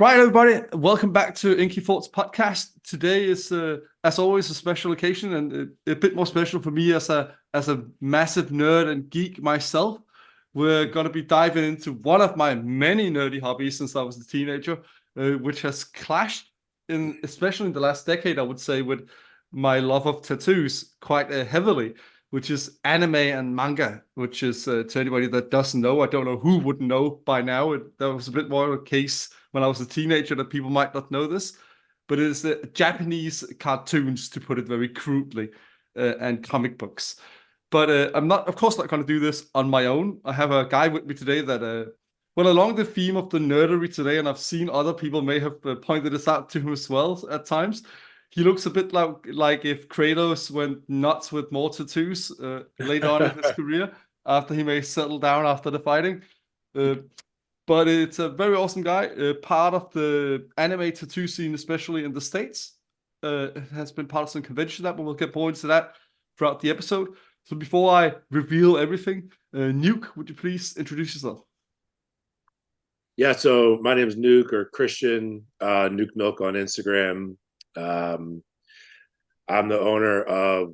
Right, everybody, welcome back to Inky Thoughts podcast. Today is, as always, a special occasion, and a bit more special for me as a massive nerd and geek myself. We're going to be diving into one of my many nerdy hobbies since I was a teenager, which has clashed especially in the last decade, I would say, with my love of tattoos quite heavily, which is anime and manga. Which is to anybody that doesn't know, I don't know who wouldn't know by now. That was a bit more of a case when I was a teenager that people might not know this, but it is Japanese cartoons, to put it very crudely, and comic books. But I'm not, of course, not going to do this on my own. I have a guy with me today that, well, along the theme of the nerdery today, and I've seen other people may have pointed this out to him as well at times. He looks a bit like if Kratos went nuts with more tattoos later on in his career after he may settle down after the fighting. Uh, but it's a very awesome guy, part of the anime tattoo scene, especially in the States. Has been part of some convention that, but we'll get more into that throughout the episode. So before I reveal everything, Nuke, would you please introduce yourself? Yeah, so my name is Nuke or Christian, Nuke Milk on Instagram. Um, I'm the owner of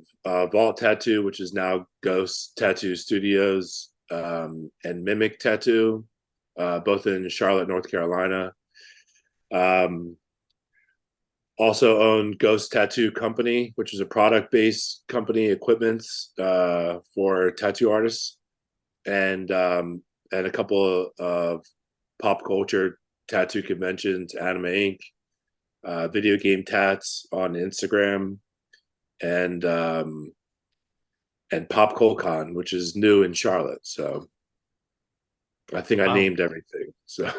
Vault Tattoo, which is now Ghost Tattoo Studios, and Mimic Tattoo, both in Charlotte, North Carolina. Um, Also own Ghost Tattoo Company, which is a product-based company, equipment for tattoo artists, and a couple of pop culture tattoo conventions, Anime Inc., video game tats on Instagram, and Pop Con, which is new in Charlotte. So I think I Wow. named everything. So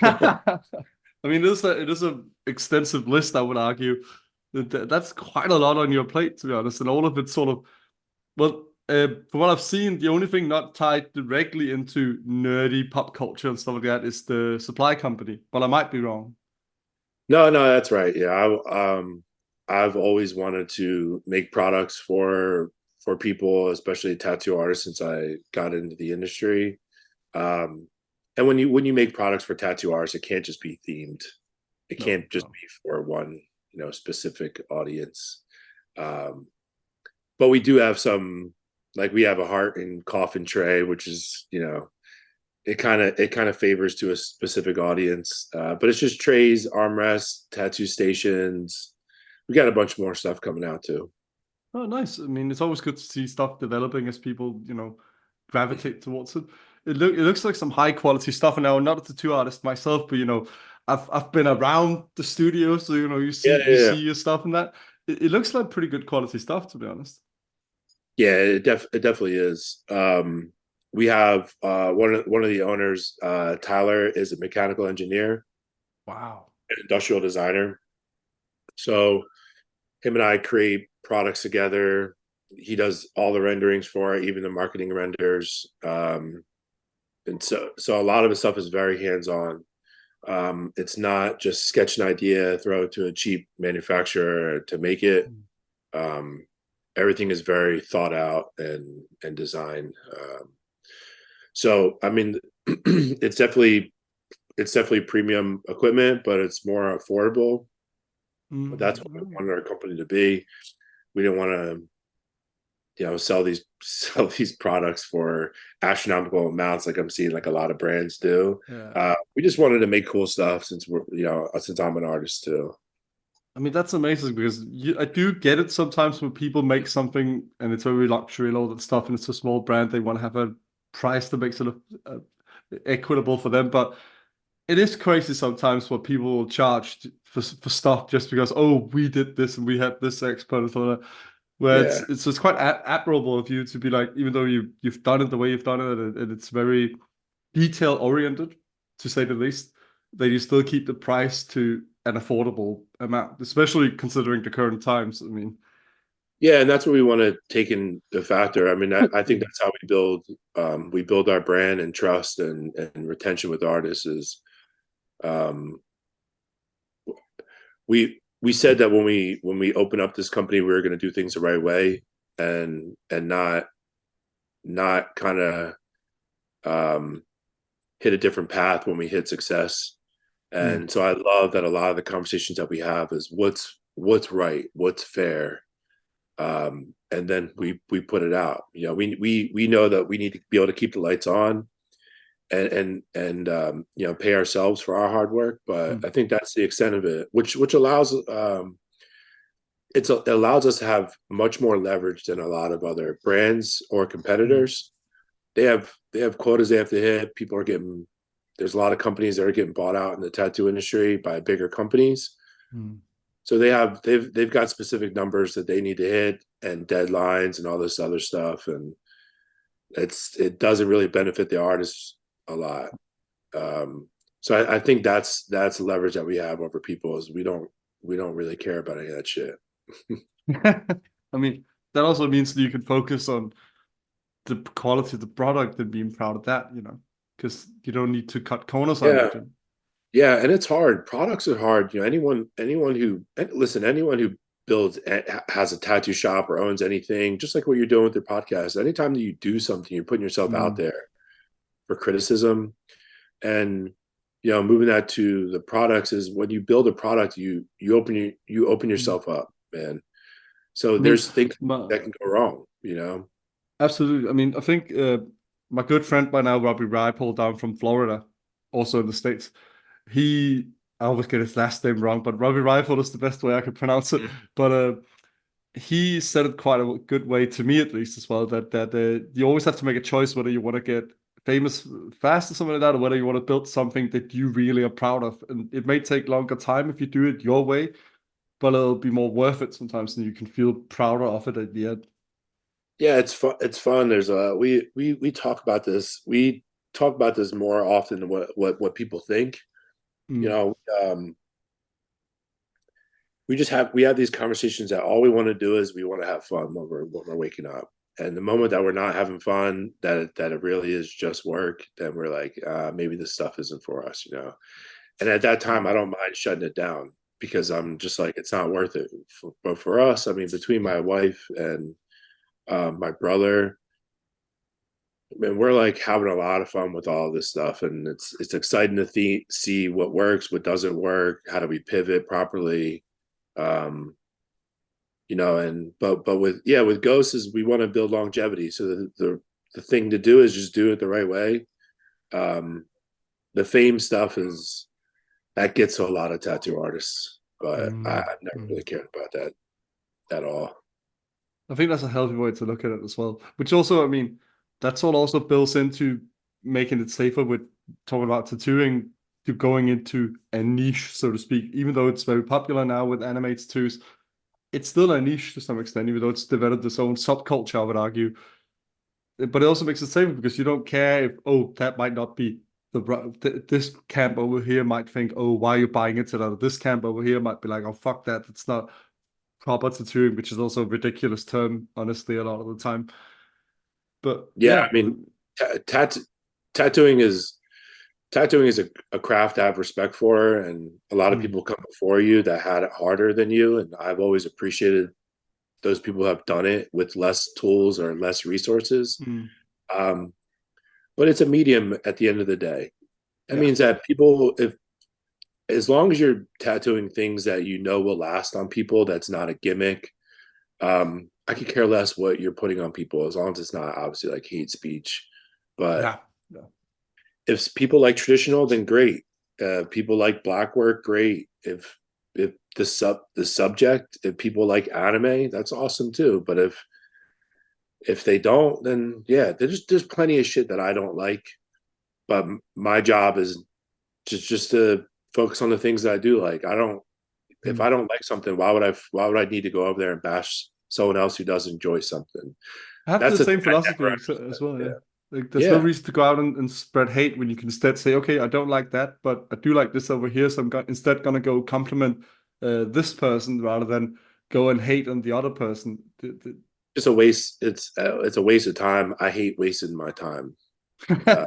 I mean, it is a extensive list, I would argue. That's quite a lot on your plate, to be honest, and all of it sort of. Well, from what I've seen, the only thing not tied directly into nerdy pop culture and stuff like that is the supply company, but I might be wrong. no, that's right. Yeah, I've always wanted to make products for people, especially tattoo artists, since I got into the industry. Um, and when you make products for tattoo artists, it can't just be themed. It No, can't just no. be for one, specific audience. Um, but we do have some, like we have a heart and coffin tray, which is, it kind of favors to a specific audience. But it's just trays, armrests, tattoo stations. We got a bunch more stuff coming out too. Oh, nice. I mean, it's always good to see stuff developing as people, gravitate towards it. It looks like some high quality stuff. And now, not a tattoo artist myself, but I've been around the studio, so you Yeah, see you yeah, yeah. see your stuff and that. It looks like pretty good quality stuff, to be honest. Yeah, it definitely is. We have one of the owners, Tyler, is a mechanical engineer, Wow. industrial designer. So him and I create products together. He does all the renderings for it, even the marketing renders. And so a lot of his stuff is very hands on. It's not just sketch an idea, throw it to a cheap manufacturer to make it. Um, Everything is very thought out and designed. So I mean, it's definitely premium equipment, but it's more affordable. That's what we Mm. wanted our company to be. We didn't want to, sell these products for astronomical amounts like I'm seeing like a lot of brands do. Yeah. We just wanted to make cool stuff since I'm an artist too. I mean, that's amazing because I do get it sometimes when people make something and it's very luxury and all that stuff, and it's a small brand, they want to have a price that makes it equitable for them. But it is crazy sometimes what people will charge for stuff just because, oh, we did this and we had this expert and stuff like that. Where it's Yeah, it's it's quite admirable of you to be like, even though you've done it the way you've done it, and it's very detail oriented, to say the least, that you still keep the price to an affordable amount, especially considering the current times. I mean, yeah, and that's what we want to take in the factor. I mean, I think that's how we build our brand and trust and retention with artists is um, we said that when we open up this company, we were going to do things the right way and not kind of hit a different path when we hit success. Mm. And so I love that a lot of the conversations that we have is what's right, what's fair, and then we put it out. You know, we know that we need to be able to keep the lights on and you know, pay ourselves for our hard work. But Mm. I think that's the extent of it, which allows it allows us to have much more leverage than a lot of other brands or Mm. competitors. They have quotas they have to hit. People are getting There's a lot of companies that are getting bought out in the tattoo industry by bigger companies. Mm. So they've got specific numbers that they need to hit and deadlines and all this other stuff, and it doesn't really benefit the artists a lot. So I think that's the leverage that we have over people is we don't really care about any of that shit. I mean, that also means that you can focus on the quality of the product and being proud of that, you know, because you don't need to cut corners, I Yeah, imagine. yeah, and it's hard. Products are hard. You know, anyone who builds has a tattoo shop or owns anything, just like what you're doing with your podcast. Anytime that you do something, you're putting yourself out Mm. there for criticism, and you know, moving that to the products is when you build a product, you open Mm. yourself up, man. So I mean, there's things my, that can go wrong, you know. absolutely. I mean, I think my good friend by now, Robbie Ripple, down from Florida, also in the States, he, I always get his last name wrong, but Robbie Rifle is the best way I could pronounce it. But he said it quite a good way to me, at least, as well, that you always have to make a choice whether you want to get famous fast or something like that, or whether you want to build something that you really are proud of. And it may take longer time if you do it your way, but it'll be more worth it sometimes, and you can feel prouder of it at the end. Yeah, it's fun. It's fun. There's we talk about this. We talk about this more often than what people think. You Mm. know, we have these conversations that all we want to do is we want to have fun when we're waking up. And the moment that we're not having fun, that it really is just work, then we're like, maybe this stuff isn't for us, you know. And at that time, I don't mind shutting it down because I'm just like, it's not worth it. But for us, I mean, between my wife and my brother, man, we're like having a lot of fun with all this stuff, and it's exciting to see what works, what doesn't work, how do we pivot properly, um, you know. And but with with ghosts is we want to build longevity. So the thing to do is just do it the right way. Um, the fame stuff is that gets to a lot of tattoo artists, but Mm. I've never really Mm. cared about that at all. I think that's a healthy way to look at it as well. Which also, I mean, that's all also builds into making it safer with talking about tattooing to going into a niche, so to speak. Even though it's very popular now with anime tattoos, it's still a niche to some extent, even though it's developed its own subculture, I would argue. But it also makes it safer because you don't care if, oh, that might not be this camp over here might think, oh, why are you buying into that? Or this camp over here might be like, oh, fuck that. It's not proper tattooing, which is also a ridiculous term, honestly, a lot of the time. But Yeah, yeah, I mean, tattooing is tattooing is a craft I have respect for, and a lot of mm, people come before you that had it harder than you, and I've always appreciated those people who have done it with less tools or less resources. mm, Um, but it's a medium at the end of the day. That yeah, means that people, if as long as you're tattooing things that you know will last on people, that's not a gimmick. I could care less what you're putting on people as long as it's not obviously like hate speech. But yeah, yeah. if people like traditional, then great. People like black work, great. If the subject, if people like anime, that's awesome too. But if they don't, then yeah, there's plenty of shit that I don't like. But my job is just to focus on the things that I do like. I don't If Mm. I don't like something, why would I need to go over there and bash someone else who does enjoy something? I have That's the the thing same I never philosophy as understood. well, yeah. Like, there's no Yeah. reason to go out and spread hate when you can instead say, okay, I don't like that, but I do like this over here, so instead gonna go compliment this person rather than go and hate on the other person. It's a waste. It's a waste of time. I hate wasting my time. Uh,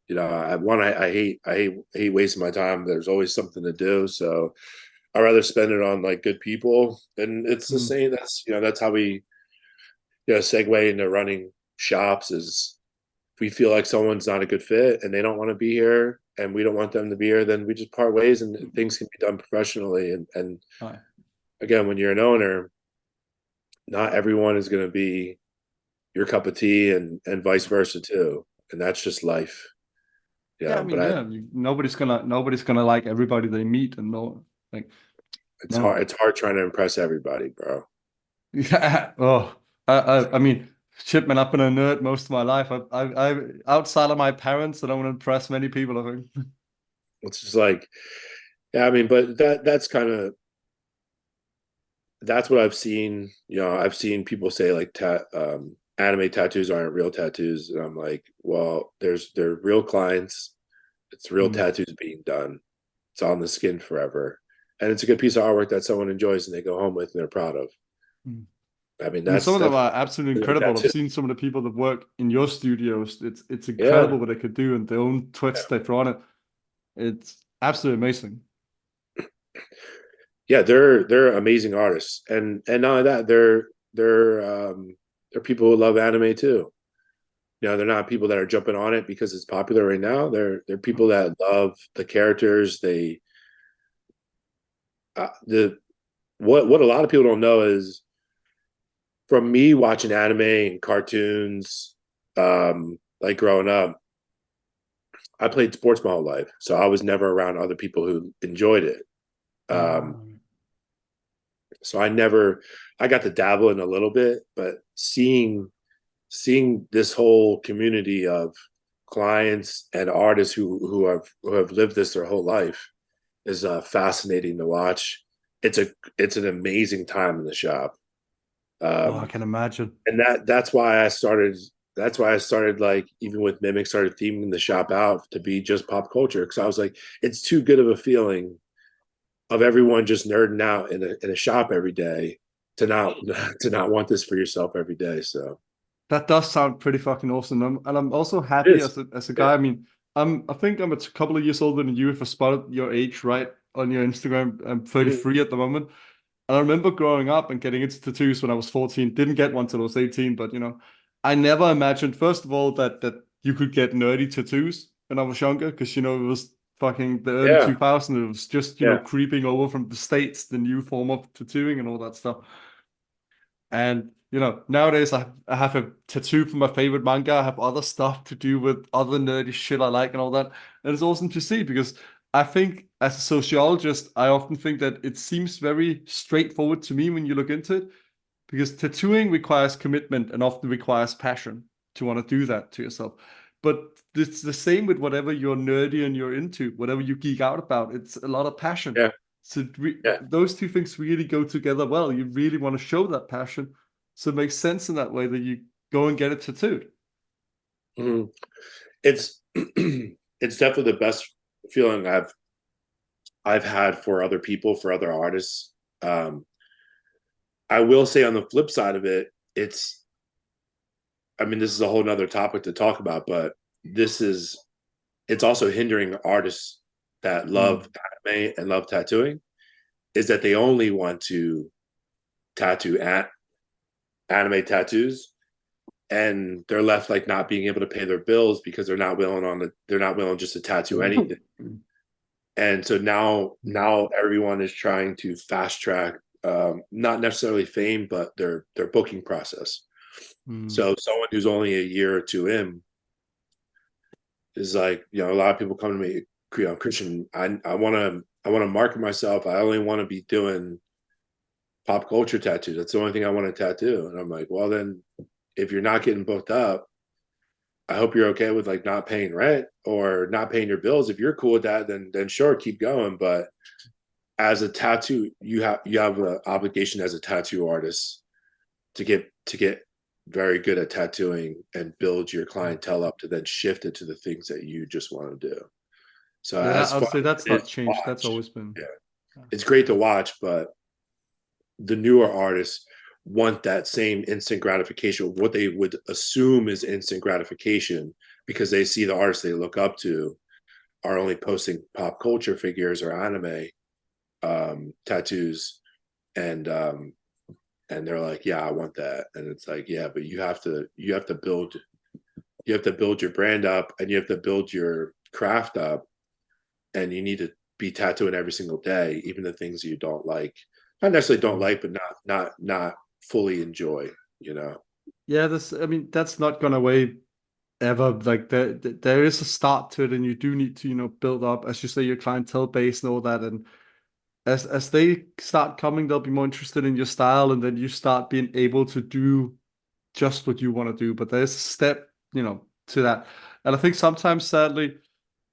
you know, I hate wasting my time. There's always something to do, so I rather spend it on like good people. And it's the Mm, same. That's you know that's how we segue into running shops is if we feel like someone's not a good fit and they don't want to be here and we don't want them to be here, then we just part ways and things can be done professionally. And Aye. again, when you're an owner, not everyone is going to be your cup of tea and vice versa too. And that's just life. Yeah, I But mean, yeah, nobody's gonna like everybody they meet, and no, like, it's no. hard. It's hard trying to impress everybody, bro. Yeah. Oh, I mean, shit, man. I've been a nerd most of my life. Outside of my parents, I don't want to impress many people, I think. It's just like, yeah, I mean, but that's kind of that's what I've seen. I've seen people say like anime tattoos aren't real tattoos, and I'm like, well, they're real clients. It's real Mm. tattoos being done. It's on the skin forever, and it's a good piece of artwork that someone enjoys and they go home with and they're proud of. Mm. I mean, I mean, some that's of them that's are absolutely a incredible. I've tattoo. seen some of the people that work in your studios. It's Yeah, incredible what they could do and their own twist they throw on it. It's absolutely amazing. yeah, they're amazing artists, and not only that, they're people who love anime too. They're not people that are jumping on it because it's popular right now. They're people that love the characters. They the what a lot of people don't know is from me watching anime and cartoons, like growing up, I played sports my whole life, so I was never around other people who enjoyed it. Um, Um, so I got to dabble in a little bit, but seeing this whole community of clients and artists who have lived this their whole life is fascinating to watch. It's an amazing time in the shop, oh, I um, can imagine. and that's why I started. That's why I started like even with Mimic started theming the shop out to be just pop culture because I was like, it's too good of a feeling of everyone just nerding out in a shop every day to not to not want this for yourself every day. So That does sound pretty fucking awesome. And I'm also it happy is. as a Yeah. guy. I mean, I think I'm a couple of years older than you if I spotted your age right on your Instagram. I'm Mhm. 33 at the moment. And I remember growing up and getting into tattoos when I was 14. Didn't get one till I was 18, but I never imagined, first of all, that you could get nerdy tattoos when I was younger, because it was fucking the early Yeah. 2000s. It was just, Yeah. creeping over from the States, the new form of tattooing and all that stuff. And nowadays I have a tattoo for my favorite manga. I have other stuff to do with other nerdy shit I like and all that. And it's awesome to see because I think as a sociologist, I often think that it seems very straightforward to me when you look into it, because tattooing requires commitment and often requires passion to want to do that to yourself. But it's the same with whatever you're nerdy and you're into, whatever you geek out about. It's a lot of passion. Yeah. So Yeah. those two things really go together well. You really want to show that passion. So it makes sense in that way that you go and get it tattooed. Mhm. It's it's definitely the best feeling I've had for other people, for other artists. Um, I will say on the flip side of it, I mean, this is a whole nother topic to talk about, but this is it's also hindering artists that love Mm. anime and love tattooing, is that they only want to tattoo anime tattoos and they're left like not being able to pay their bills because they're not willing just to tattoo anything. And so now everyone is trying to fast track, not necessarily fame, but their booking process. Mm. So someone who's only a year or two in is like, a lot of people come to me, Christian, I want to market myself. I only want to be doing pop culture tattoos. That's the only thing I want to tattoo. And I'm like, well, then if you're not getting booked up, I hope you're okay with like not paying rent or not paying your bills. If you're cool with that, then sure, keep going. But as a tattoo, you have an obligation as a tattoo artist to get very good at tattooing and build your clientele up to then shift it to the things that you just want to do. So Yeah, as I'll fun say that's as it not is to changed. That's watch, always been. yeah, it's great to watch, but the newer artists want that same instant gratification, what they would assume is instant gratification, because they see the artists they look up to are only posting pop culture figures or anime tattoos, and and they're like, yeah, I want that, and it's like, yeah, but you have to build you have to build your brand up, and you have to build your craft up, and you need to be tattooing every single day, even the things you don't like. Not necessarily don't Mm. like, but not fully enjoy, you know. Yeah, I mean, that's not gonna away ever. Like there is a start to it, and you do need to, build up, as you say, your clientele base and all that. And as they start coming, they'll be more interested in your style, and then you start being able to do just what you want to do. But there's a step, to that. And I think sometimes, sadly,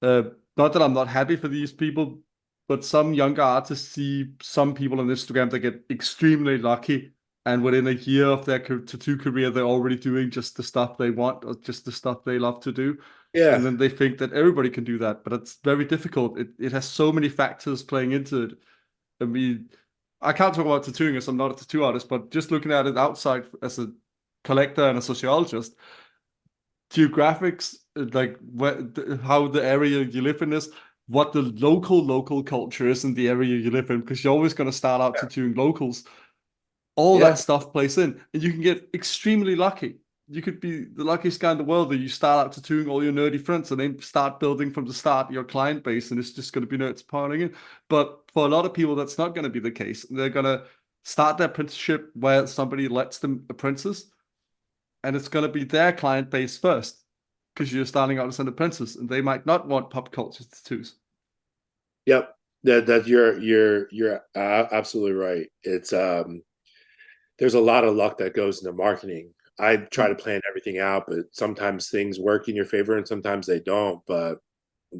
uh, not that I'm not happy for these people, but some younger artists see some people on Instagram that get extremely lucky, and within a year of their tattoo career, they're already doing just the stuff they want or just the stuff they love to do. And Yeah, then they think that everybody can do that, but it's very difficult. It has so many factors playing into it. I mean, I can't talk about tattooing as I'm not a tattoo artist, but just looking at it outside as a collector and a sociologist, geographics, like how the area you live in is, what the local culture is in the area you live in, because you're always going to start out tattooing locals. All that yeah, stuff plays in, and you can get extremely lucky. You could be the luckiest guy in the world that you start out tattooing all your nerdy friends and then start building from the start your client base, and it's just going to be nerds piling in. But for a lot of people, that's not going to be the case. They're going to start their apprenticeship where somebody lets them apprentice, and it's going to be their client base first because you're starting out as an apprentice, and they might not want pop culture tattoos. yep. That you're absolutely right. It's there's a lot of luck that goes into marketing. I try to plan everything out, but sometimes things work in your favor and sometimes they don't. But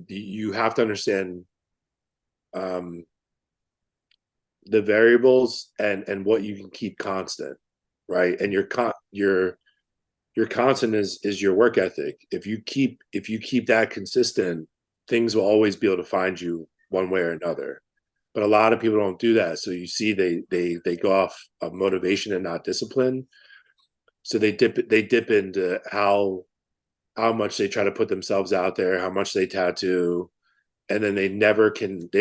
you have to understand um, the variables and what you can keep constant, right? And your constant is your work ethic. If you keep that consistent, things will always be able to find you one way or another. But a lot of people don't do that. So you see they go off of motivation and not discipline. So they dip into how much they try to put themselves out there, how much they tattoo, and then they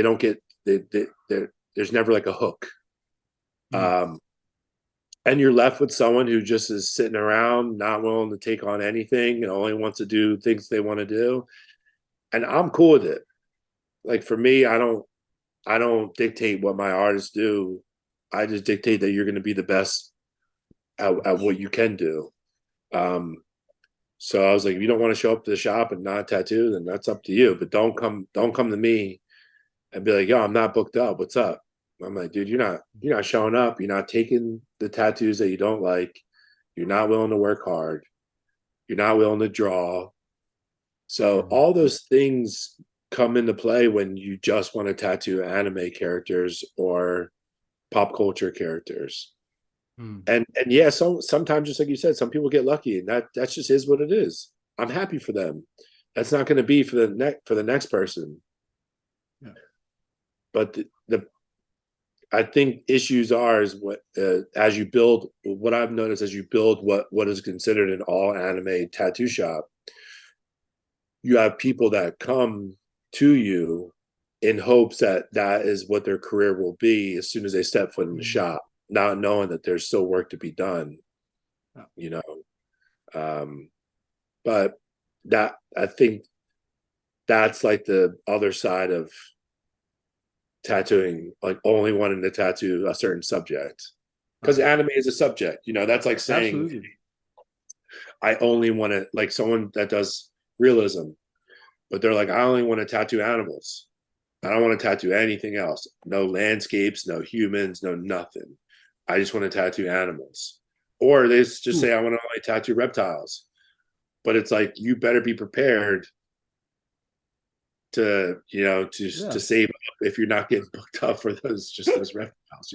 don't get there's never like a hook. Mm. Um, and you're left with someone who just is sitting around, not willing to take on anything and only wants to do things they want to do. And I'm cool with it. Like for me, I don't dictate what my artists do. I just dictate that you're going to be the best at what you can do. Um, so I was like, if you don't want to show up to the shop and not tattoo, then that's up to you. But don't come to me and be like, yo, I'm not booked up. What's up? I'm like, dude, you're not showing up. You're not taking the tattoos that you don't like. You're not willing to work hard. You're not willing to draw. So Mm. all those things come into play when you just want to tattoo anime characters or pop culture characters. Mm. And yeah, sometimes just like you said, some people get lucky, and that's just is what it is. I'm happy for them. That's not going to be for the next person. Yeah. But the I think issues are is what as you build what I've noticed as you build what is considered an all anime tattoo shop, you have people that come to you in hopes that that is what their career will be as soon as they step foot in the Mm. shop, not knowing that there's still work to be done, Yeah. you know. Um, but that I think that's like the other side of tattooing, like only wanting to tattoo a certain subject. Because Right. anime is a subject, that's like saying Absolutely. I only want to like someone that does realism, but they're like, I only want to tattoo animals. I don't want to tattoo anything else. No landscapes, no humans, no nothing. I just want to tattoo animals. Or they just say, Ooh. I want to only tattoo reptiles. But it's like, you better be prepared to Yeah. save up if you're not getting booked up for those reptiles.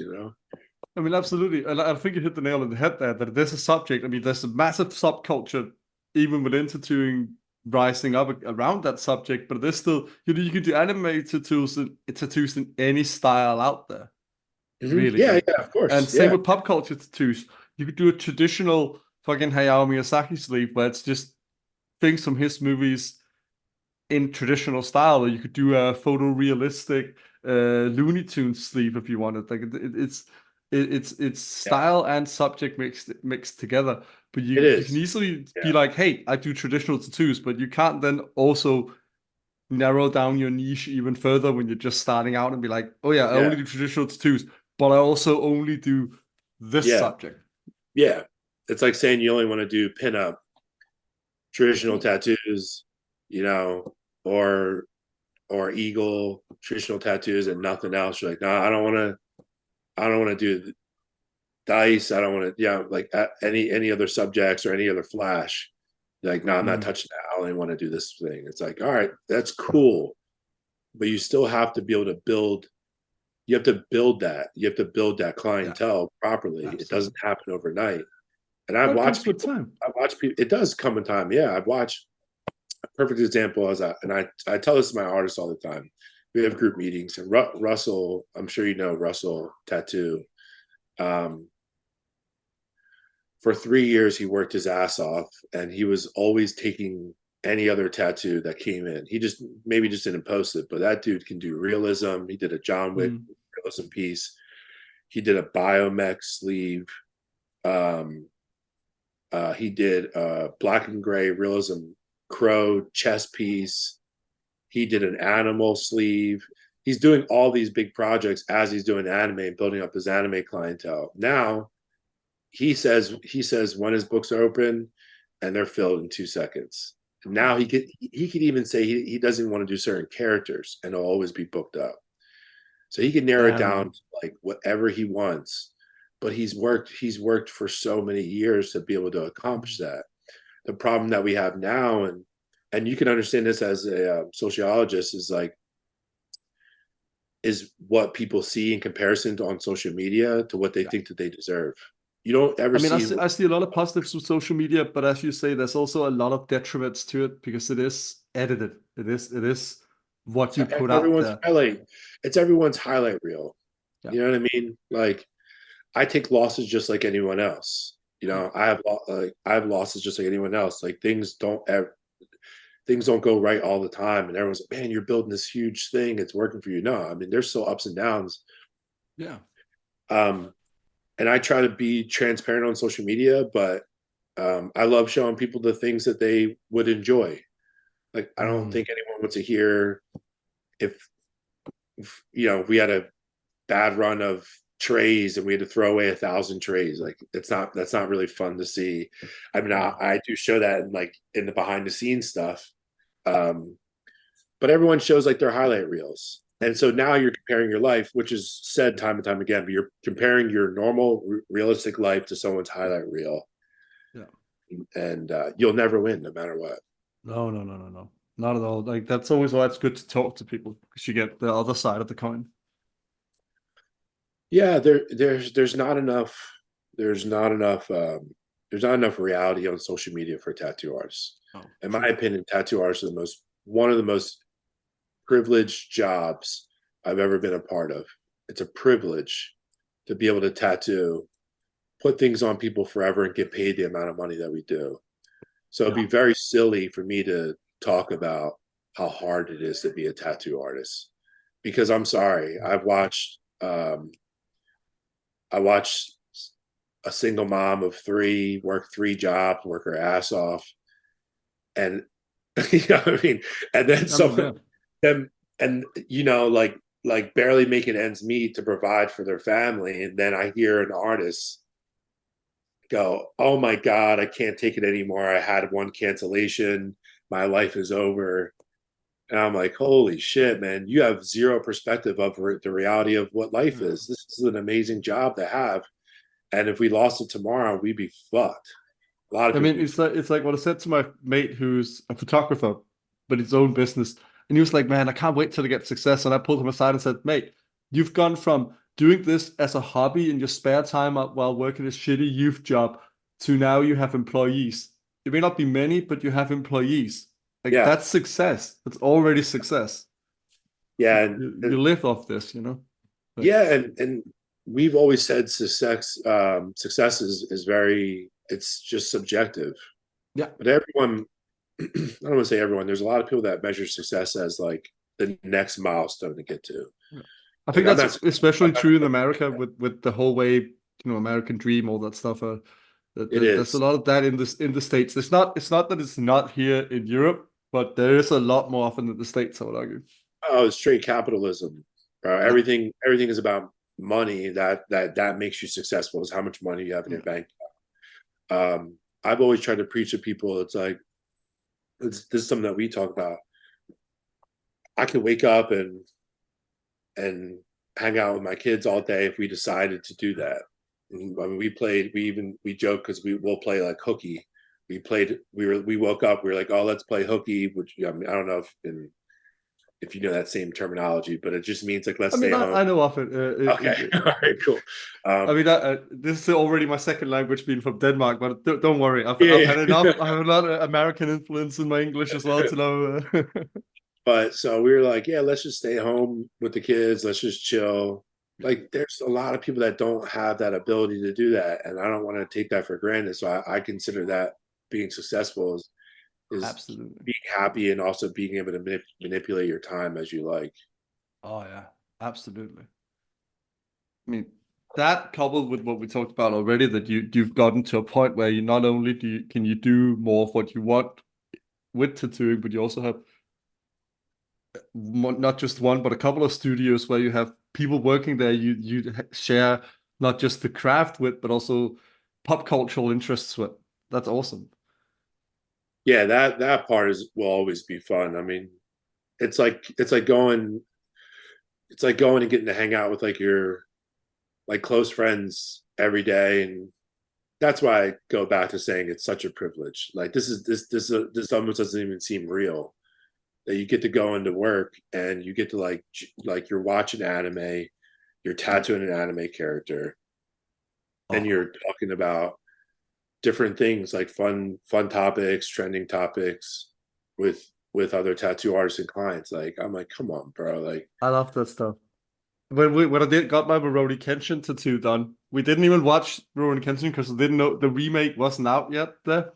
I mean, absolutely. And I think you hit the nail on the head there, that there's a subject. I mean, there's a massive subculture, even within tattooing, rising up around that subject, but there's still, you can do anime tattoos in any style out there, Mm-hmm. really. Yeah, Like, yeah, of and course. same Yeah. with pop culture tattoos. You could do a traditional fucking Hayao Miyazaki sleeve where it's just things from his movies in traditional style, or you could do a photorealistic Looney Tunes sleeve if you wanted. Like it's Yeah. style and subject mixed together. But It you can is. easily be Yeah. like, hey, I do traditional tattoos, but you can't then also narrow down your niche even further when you're just starting out and be like, oh yeah, I Yeah. only do traditional tattoos, but I also only do this Yeah. subject. Yeah. It's like saying you only want to do pinup traditional tattoos, you know, or eagle traditional tattoos and nothing else. You're like, no, I don't want to do dice. I don't want to, yeah, like any other subjects or any other flash. Like, no, I'm not Mm, touching that. I only want to do this thing. It's like, all right, that's cool, but you still have to be able to build. You have to build that. You have to build that yeah, clientele properly. It doesn't absolutely. happen overnight. And I've But it watched comes with people. time. I've watched people. It does come in time. Yeah, I've watched. A perfect example is that, and I tell this to my artists all the time. We have group meetings, and Russell. I'm sure you know Russell Tattoo. Um, for 3 years he worked his ass off, and he was always taking any other tattoo that came in. He just maybe just didn't post it, but that dude can do realism. He did a John Wick Mm, realism piece. He did a biomech sleeve. um he did a black and gray realism crow chest piece. He did an animal sleeve. He's doing all these big projects as he's doing anime and building up his anime clientele. Now he says when his books are open and they're filled in 2 seconds. Now he could even say he doesn't want to do certain characters and it'll always be booked up. So he can narrow it damn. down to like whatever he wants. But he's worked for so many years to be able to accomplish that. The problem that we have now, and you can understand this as a sociologist, is like is what people see in comparison to on social media to what they Yeah. think that they deserve. You don't ever I mean, see I see a lot of positives with social media, but as you say, there's also a lot of detriments to it because it is edited. It is what you put out everyone's there. highlight. It's everyone's highlight reel. Yeah. You know what I mean? Like I take losses just like anyone else. You Yeah. know, I have losses just like anyone else. Like things don't go right all the time, and everyone's like, "Man, you're building this huge thing. It's working for you." No, I mean, there's still ups and downs. Yeah. Um, and I try to be transparent on social media, but I love showing people the things that they would enjoy. Like, I don't Mm. think anyone wants to hear if we had a bad run of trays and we had to throw away 1,000 trays. Like, that's not really fun to see. I mean, No. I do show that in the behind the scenes stuff. Um, but everyone shows like their highlight reels. And so now you're comparing your life, which is said time and time again, but you're comparing your normal, realistic life to someone's highlight reel, Yeah. and you'll never win, no matter what. No, no, no, no, no. Not at all. Like that's always why it's good to talk to people because you get the other side of the coin. Yeah, there's not enough. There's not enough. There's not enough reality on social media for tattoo artists. Oh, In my true. opinion, tattoo artists are one of the most privileged jobs I've ever been a part of. It's a privilege to be able to tattoo, put things on people forever, and get paid the amount of money that we do. So it'd Yeah. be very silly for me to talk about how hard it is to be a tattoo artist because I'm sorry, I watched a single mom of three work 3 jobs, work her ass off, and you know what I mean, and then I mean, someone yeah. them and like barely making ends meet to provide for their family, and then I hear an artist go, "Oh my God, I can't take it anymore. I had one cancellation. My life is over." And I'm like, "Holy shit, man! You have zero perspective of the reality of what life Yeah. is. This is an amazing job to have, and if we lost it tomorrow, we'd be fucked. A lot of I people mean, be." it's like what I said to my mate who's a photographer, but his own business, and he was like, "Man, I can't wait till I get success." And I pulled him aside and said, "Mate, you've gone from doing this as a hobby in your spare time while working a shitty youth job to now you have employees. It may not be many, but you have employees. Like Yeah, that's success. That's already success. yeah, You live off this, you know." But yeah, and we've always said success is very it's just subjective. yeah. But everyone, I don't want to say everyone. There's a lot of people that measure success as like the next milestone to get to. I Like think I'm that's not. especially I'm not true in America with the whole way, American dream, all that stuff. It There's a is. lot of that in the States. It's not that it's not here in Europe, but there is a lot more often in the States, I would argue. Oh, it's straight capitalism. Yeah, Everything is about money. That makes you successful. Is how much money you have in your yeah, bank. I've always tried to preach to people. It's like this is something that we talk about. I could wake up and hang out with my kids all day if we decided to do that. I mean, we joke because will play like hooky. We woke up, we were like, oh, let's play hooky, which I mean, I don't know if you know that same terminology, but it just means like let's I stay mean, home. I know of it. Okay, all right, cool. I Um, mean, this is already my second language being from Denmark, but don't worry. I've yeah, had enough. I have a lot of American influence in my English as well to know. but so we were like, yeah, let's just stay home with the kids. Let's just chill. Like, there's a lot of people that don't have that ability to do that, and I don't want to take that for granted. So I consider that being successful is Absolutely. being happy and also being able to manipulate your time as you like. Oh yeah, absolutely. I mean, that coupled with what we talked about already, that you've gotten to a point where you not only can you do more of what you want with tattooing, but you also have not just one, but a couple of studios where you have people working there. You share not just the craft with, but also pop cultural interests with. That's awesome. Yeah, that part is will always be fun. I mean, it's like going and getting to hang out with like your like close friends every day, and that's why I go back to saying it's such a privilege. Like this almost doesn't even seem real that you get to go into work and you get to like you're watching anime, you're tattooing an anime character, and Oh, you're talking about different things like fun topics, trending topics with other tattoo artists and clients. Like I'm like, come on, bro. Like I love that stuff. When I got my Rurouni Kenshin tattoo done, we didn't even watch Rurouni Kenshin because we didn't know the remake wasn't out yet there.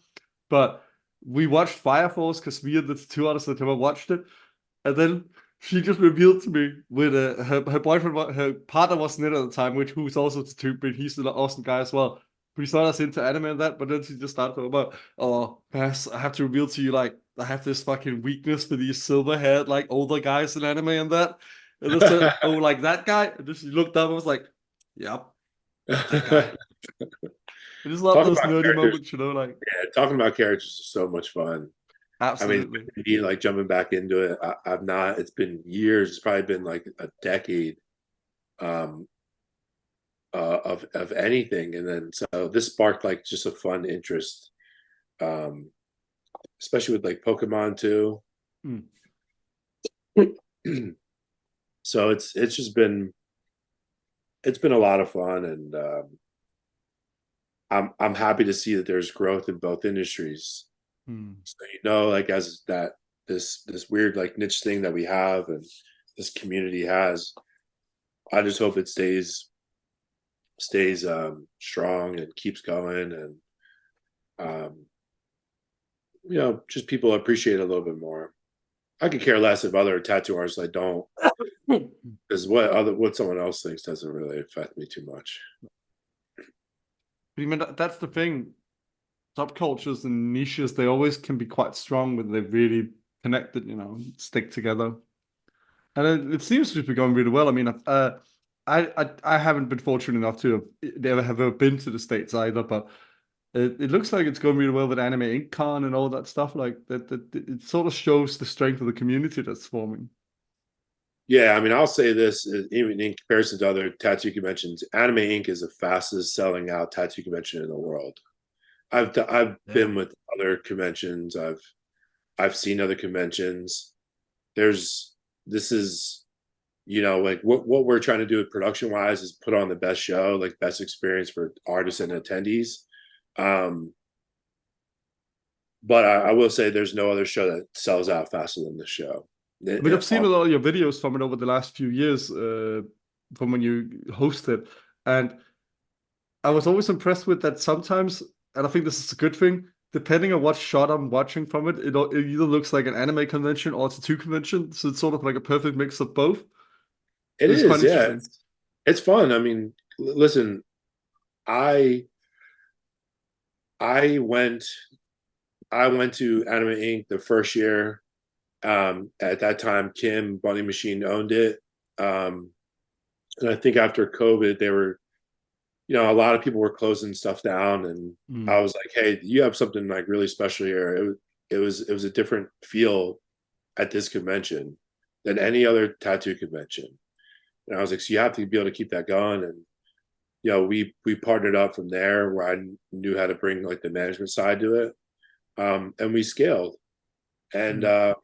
But we watched Fire Force because we are the two artists that never watched it. And then she just revealed to me with her boyfriend, her partner wasn't in at the time, who's also tattooed, but he's an awesome guy as well. But he's not as into anime and that. But then she just started talking about, oh, Bass, I have to reveal to you, like, I have this fucking weakness for these silver haired, like, older guys in anime and that. And I said, oh, like that guy? And then she looked up and was like, yep, that guy. I just love talking those about nerdy characters, moments, you know, like, yeah, talking about characters is so much fun. I mean, absolutely. me like jumping back into it, I've not. It's been years. It's probably been like a decade um, of anything, and then so this sparked like just a fun interest, um, especially with like Pokemon too. Mm. So it's just it's been a lot of fun, and I'm happy to see that there's growth in both industries. Mm. So like as that this weird like niche thing that we have and this community has, I just hope it stays strong and keeps going, and um, just people appreciate it a little bit more. I could care less if other tattoo artists I don't, because what someone else thinks doesn't really affect me too much. But I mean, that's the thing. Subcultures and niches, they always can be quite strong when they're really connected, you know, stick together. And it seems to be going really well. I mean, I haven't been fortunate enough to have ever been to the States either, but it looks like it's going really well with Anime Inc. Con and all that stuff. Like that, it sort of shows the strength of the community that's forming. Yeah, I mean, I'll say this, even in comparison to other tattoo conventions, Anime Inc. is the fastest selling out tattoo convention in the world. I've been Damn. with other conventions. I've seen other conventions. There's this is like what we're trying to do with production wise is put on the best show, like best experience for artists and attendees. Um, but I will say there's no other show that sells out faster than this show. I mean, I've seen a lot of your videos from it over the last few years, from when you hosted, and I was always impressed with that sometimes, and I think this is a good thing. Depending on what shot I'm watching from it, it either looks like an anime convention or it's a two convention. So it's sort of like a perfect mix of both. It It's quite is, yeah. interesting. It's fun. I mean, listen, I I went I went to Anime Inc. the first year. At that time, Kim Bunny Machine owned it. Um, and I think after COVID, they were, a lot of people were closing stuff down, and I Mm. was like, "Hey, you have something like really special here." It was a different feel at this convention than any other tattoo convention, and I was like, "So you have to be able to keep that going." And we partnered up from there, where I knew how to bring like the management side to it, and we scaled. And Mm.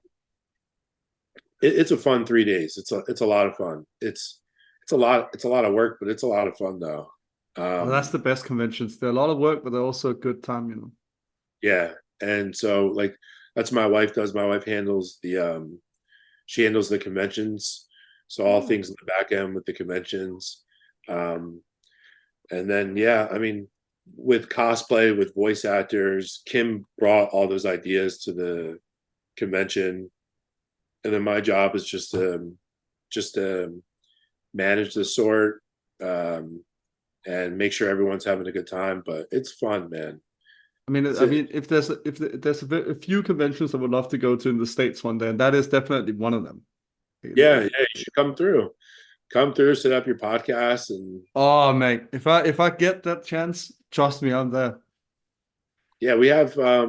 it's a fun 3 days. It's a lot of fun. It's a lot of work, but it's a lot of fun though. Well, that's Um, the best conventions. They're a lot of work, but they're also a good time, you know. yeah, and so like that's what my wife does. My wife handles she handles the conventions, so all Oh. things in the back end with the conventions. Um, and then yeah, I mean, with cosplay, with voice actors, Kim brought all those ideas to the convention, and then my job is just to manage the sort, um, and make sure everyone's having a good time. But it's fun, man. It's I a, mean, if there's a few conventions I would love to go to in the States one day, and that is definitely one of them. You know, yeah, yeah. You should come through. Come through, set up your podcast, and oh mate, if I get that chance, trust me, I'm there. yeah, we have a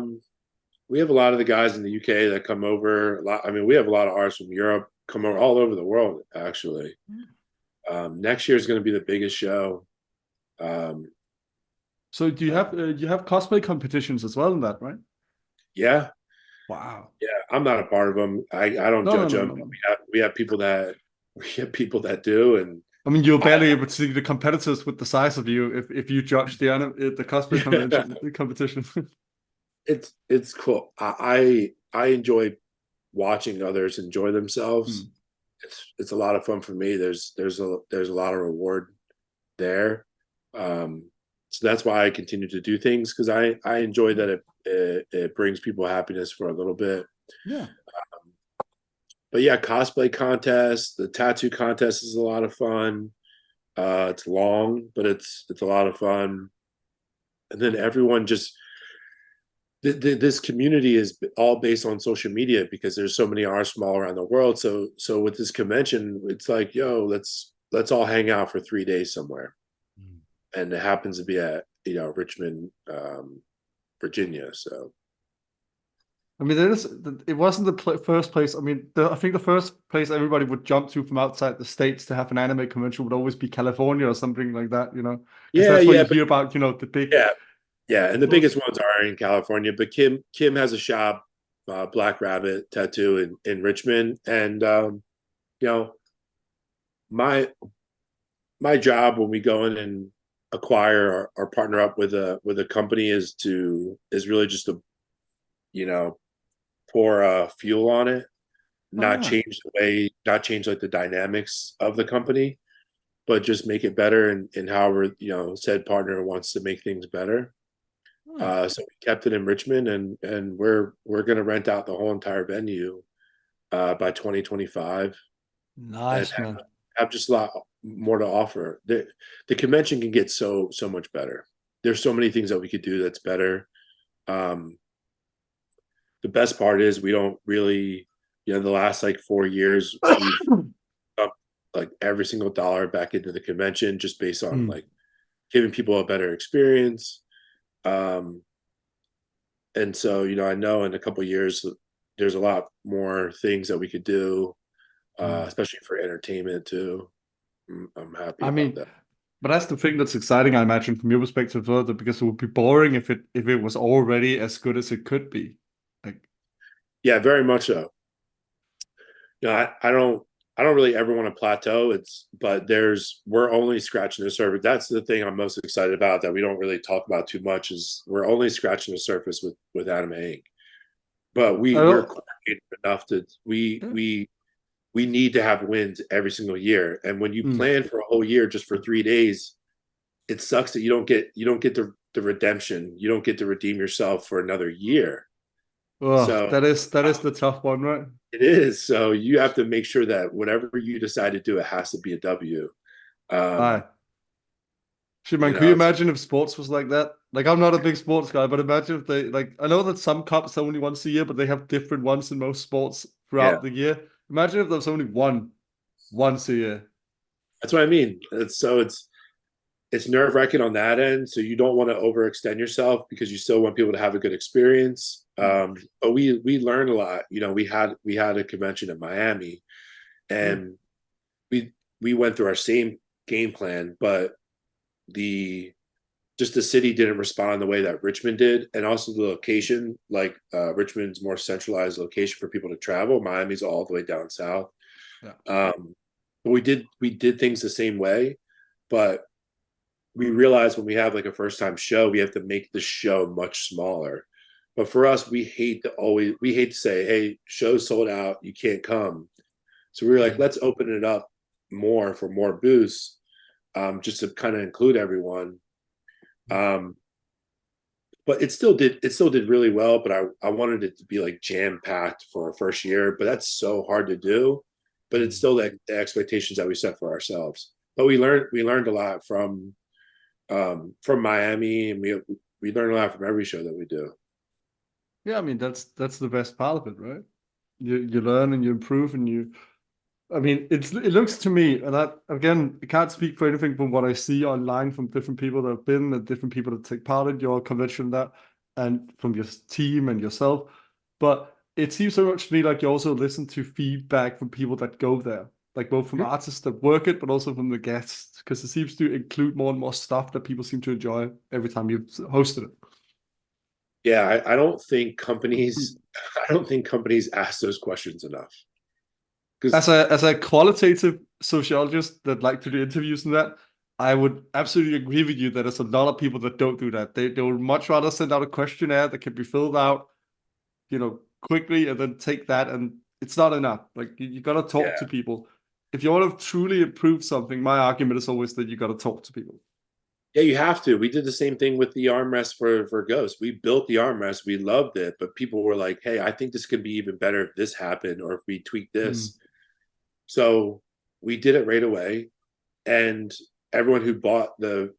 lot of the guys in the UK that come over. A lot. I mean, we have a lot of artists from Europe come over all over the world. Actually, next year is going to be the biggest show. Um, So do you have cosplay competitions as well in that, right? yeah, Wow. yeah. I'm not a part of them. I don't No, no, judge no, them. no, no. We have people that we have people that do, and I mean, you're I, barely able to see the competitors with the size of you if you judge the cosplay convention the competition. it's cool. I enjoy watching others enjoy themselves. Hmm. It's a lot of fun for me. There's a lot of reward there. So that's why I continue to do things, because I enjoy that it brings people happiness for a little bit. Yeah. But yeah, cosplay contest, the tattoo contest is a lot of fun. It's long, but it's a lot of fun. And then everyone just this community is all based on social media, because there's so many artists from all around the world. So with this convention, it's like, yo, let's all hang out for 3 days somewhere, and it happens to be at Richmond, Virginia. So I mean, it wasn't the first place. I mean, I think the first place everybody would jump to from outside the States to have an anime convention would always be California or something like that, you know, because yeah, that's where yeah, you but hear about, the big. yeah, yeah, and the Well, biggest ones are in California. But Kim has a shop, Black Rabbit Tattoo in Richmond, and you know my my job when we go in and acquire or partner up with a company is really just to you know pour fuel on it, oh yeah. not change like the dynamics of the company, but just make it better, and however said partner wants to make things better. Oh, So we kept it in Richmond, and we're going to rent out the whole entire venue by 2025, and nice, man. have just a lot more to offer. The convention can get so much better. There's so many things that we could do that's better. Um, the best part is we don't really, the last like 4 years, we've up like every single dollar back into the convention, just based on Mm. like giving people a better experience. Um, and so, I know in a couple of years, there's a lot more things that we could do, Mm. especially for entertainment too. I'm happy I about mean, that. but that's the thing that's exciting, I imagine, from your perspective further, because it would be boring if it was already as good as it could be. Like, Yeah, very much so. I don't really ever want to plateau. But we're only scratching the surface. That's the thing I'm most excited about, that we don't really talk about too much, is we're only scratching the surface with Anime Inc. But I we're don't, coordinated enough that yeah. we need to have wins every single year. And when you Mm. plan for a whole year just for 3 days, it sucks that you don't get the redemption. You don't get to redeem yourself for another year. Oh, So that is the tough one, right? it is. So you have to make sure that whatever you decide to do, it has to be a W. Um, Aye. Shit, you man, could you know. imagine if sports was like that? Like, I'm not a big sports guy, but imagine if they, like, I know that some cups are only once a year, but they have different ones in most sports Yeah, throughout the year. Imagine if there was only one once a year. that's what I mean. It's nerve-wracking on that end, so you don't want to overextend yourself because you still want people to have a good experience. But we learned a lot. You know, we had a convention in Miami, Hmm. and we we went through our same game plan, but the just the city didn't respond the way that Richmond did, and also the location. Like Richmond's more centralized location for people to travel. Miami's all the way down south. Yeah. But we did things the same way, but we realize when we have like a first time show, we have to make the show much smaller. But for us, we hate to say, hey, show's sold out, you can't come. So we were like, Mm. let's open it up more for more booths, just to kind of include everyone. Um, but it still did really well. But I wanted it to be like jam packed for our first year, but that's so hard to do. But it's Mm. still the expectations that we set for ourselves. But we learned a lot from Miami, and we learn a lot from every show that we do. Yeah, I mean that's the best part of it, right? You learn and you improve and you I mean it looks to me and that again I can't speak for anything from what I see online from different people that have been and different people that take part in your convention that and from your team and yourself. But it seems so much to me like you also listen to feedback from people that go there, like both from artists that work it, but also from the guests, because it seems to include more and more stuff that people seem to enjoy every time you've hosted it. Yeah, I don't think companies I don't think companies ask those questions enough because As a qualitative sociologist that like to do interviews and that, I would absolutely agree with you that there's a lot of people that don't do that. They would much rather send out a questionnaire that can be filled out, quickly and then take that and it's not enough. Like you gotta talk to yeah. people. If you want to truly improve something, my argument is always that you gotta talk to people. Yeah, you have to. We did the same thing with the armrest for Ghost. We built the armrest, we loved it, but people were like, "Hey, I think this could be even better if this happened or if we tweak Hmm. this." So we did it right away, and everyone who bought the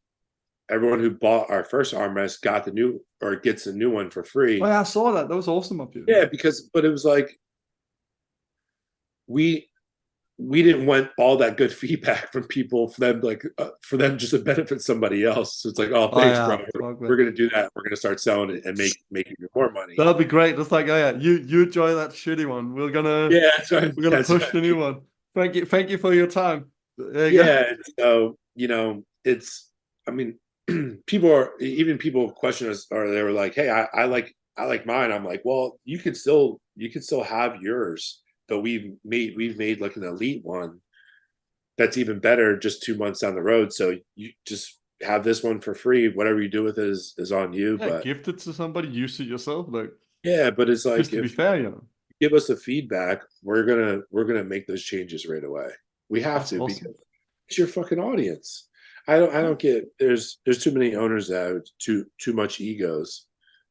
everyone who bought our first armrest got the new or gets a new one for Oh free. yeah, I saw that. That was awesome of you. Yeah, but it was like we we didn't want all that good feedback from people for them just to benefit somebody else. So it's like, oh, Oh thanks, bro. yeah, fuck We're man. gonna do that. We're gonna start selling it and make even more money. That'd be great. That's like, oh yeah, you enjoy that shitty one. Yeah, that's right. We're gonna That's push the right. new one. Thank you for your time. There you go. Yeah. So it's. I mean, people question us, or they were like, "Hey, I like mine." I'm like, "Well, you could still have yours, but we've made like an elite one that's even better just 2 months down the road. So you just have this one for free. Whatever you do with it is on you. Yeah, But gift it to somebody, use it yourself. Like, yeah, but it's just like to be if fair, you know. you give us the feedback, we're gonna make those changes right away. We have That's to awesome. because it's your fucking audience. I don't get there's too many owners that have too much egos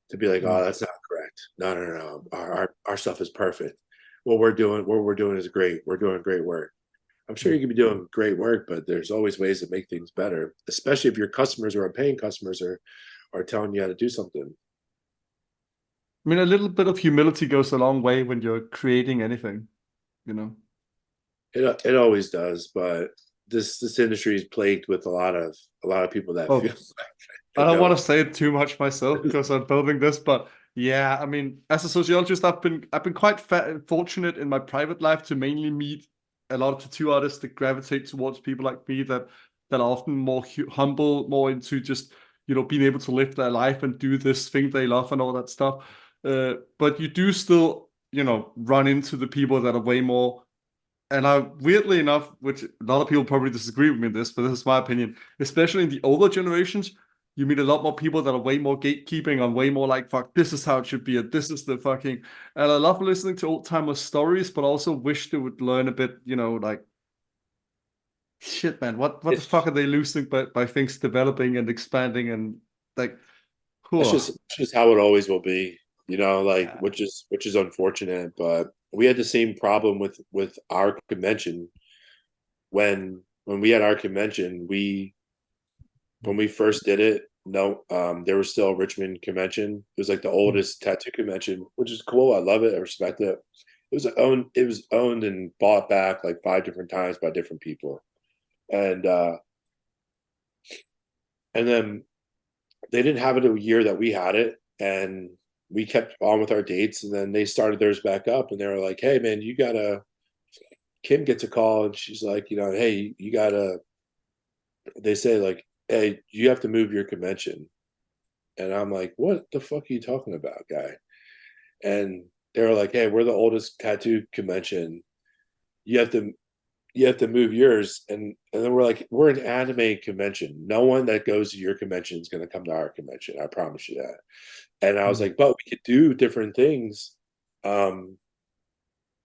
to be like, oh, Mm. that's not correct. No, no, no, no. Our stuff is perfect. What we're doing is great. We're doing great work. I'm sure Mm. you can be doing great work, but there's always ways to make things better, especially if your customers or our paying customers are telling you how to do something. I mean, a little bit of humility goes a long way when you're creating anything, you know. It always does, but this industry is plagued with a lot of people that feel Oh, like I they don't want know. to say it too much myself because I'm building this, but yeah, I mean, as a sociologist, I've been quite fortunate in my private life to mainly meet a lot of tattoo artists that gravitate towards people like me that are often more humble, more into just being able to live their life and do this thing they love and all that stuff. But you do still run into the people that are way more. And weirdly enough, which a lot of people probably disagree with me in this, but this is my opinion, especially in the older generations, you meet a lot more people that are way more gatekeeping and way more like, fuck, this is how it should be, and this is the fucking. And I love listening to old timers' stories, but also wish they would learn a bit, like, shit, man, what the fuck It's are they losing by things developing and expanding and like, that's whew. just how it always will be, like Yeah. which is unfortunate. But we had the same problem with our convention when we had our convention. when we first did it, no, there was still a Richmond convention. It was like the oldest tattoo convention, which is cool. I love it. I respect it. It was owned and bought back like 5 different times by different people. And then they didn't have it a year that we had it, and we kept on with our dates, and then they started theirs back up, and they were like, "Hey man, you gotta." Kim gets a call, and she's like, "Hey, you gotta." They say like, "Hey, you have to move your convention," and I'm like, "What the fuck are you talking about, guy?" And they were like, "Hey, we're the oldest tattoo convention. You have to you have to move yours." And then we're like, "We're an anime convention. No one that goes to your convention is going to come to our convention. I promise you that." And I was like, "But we could do different things um,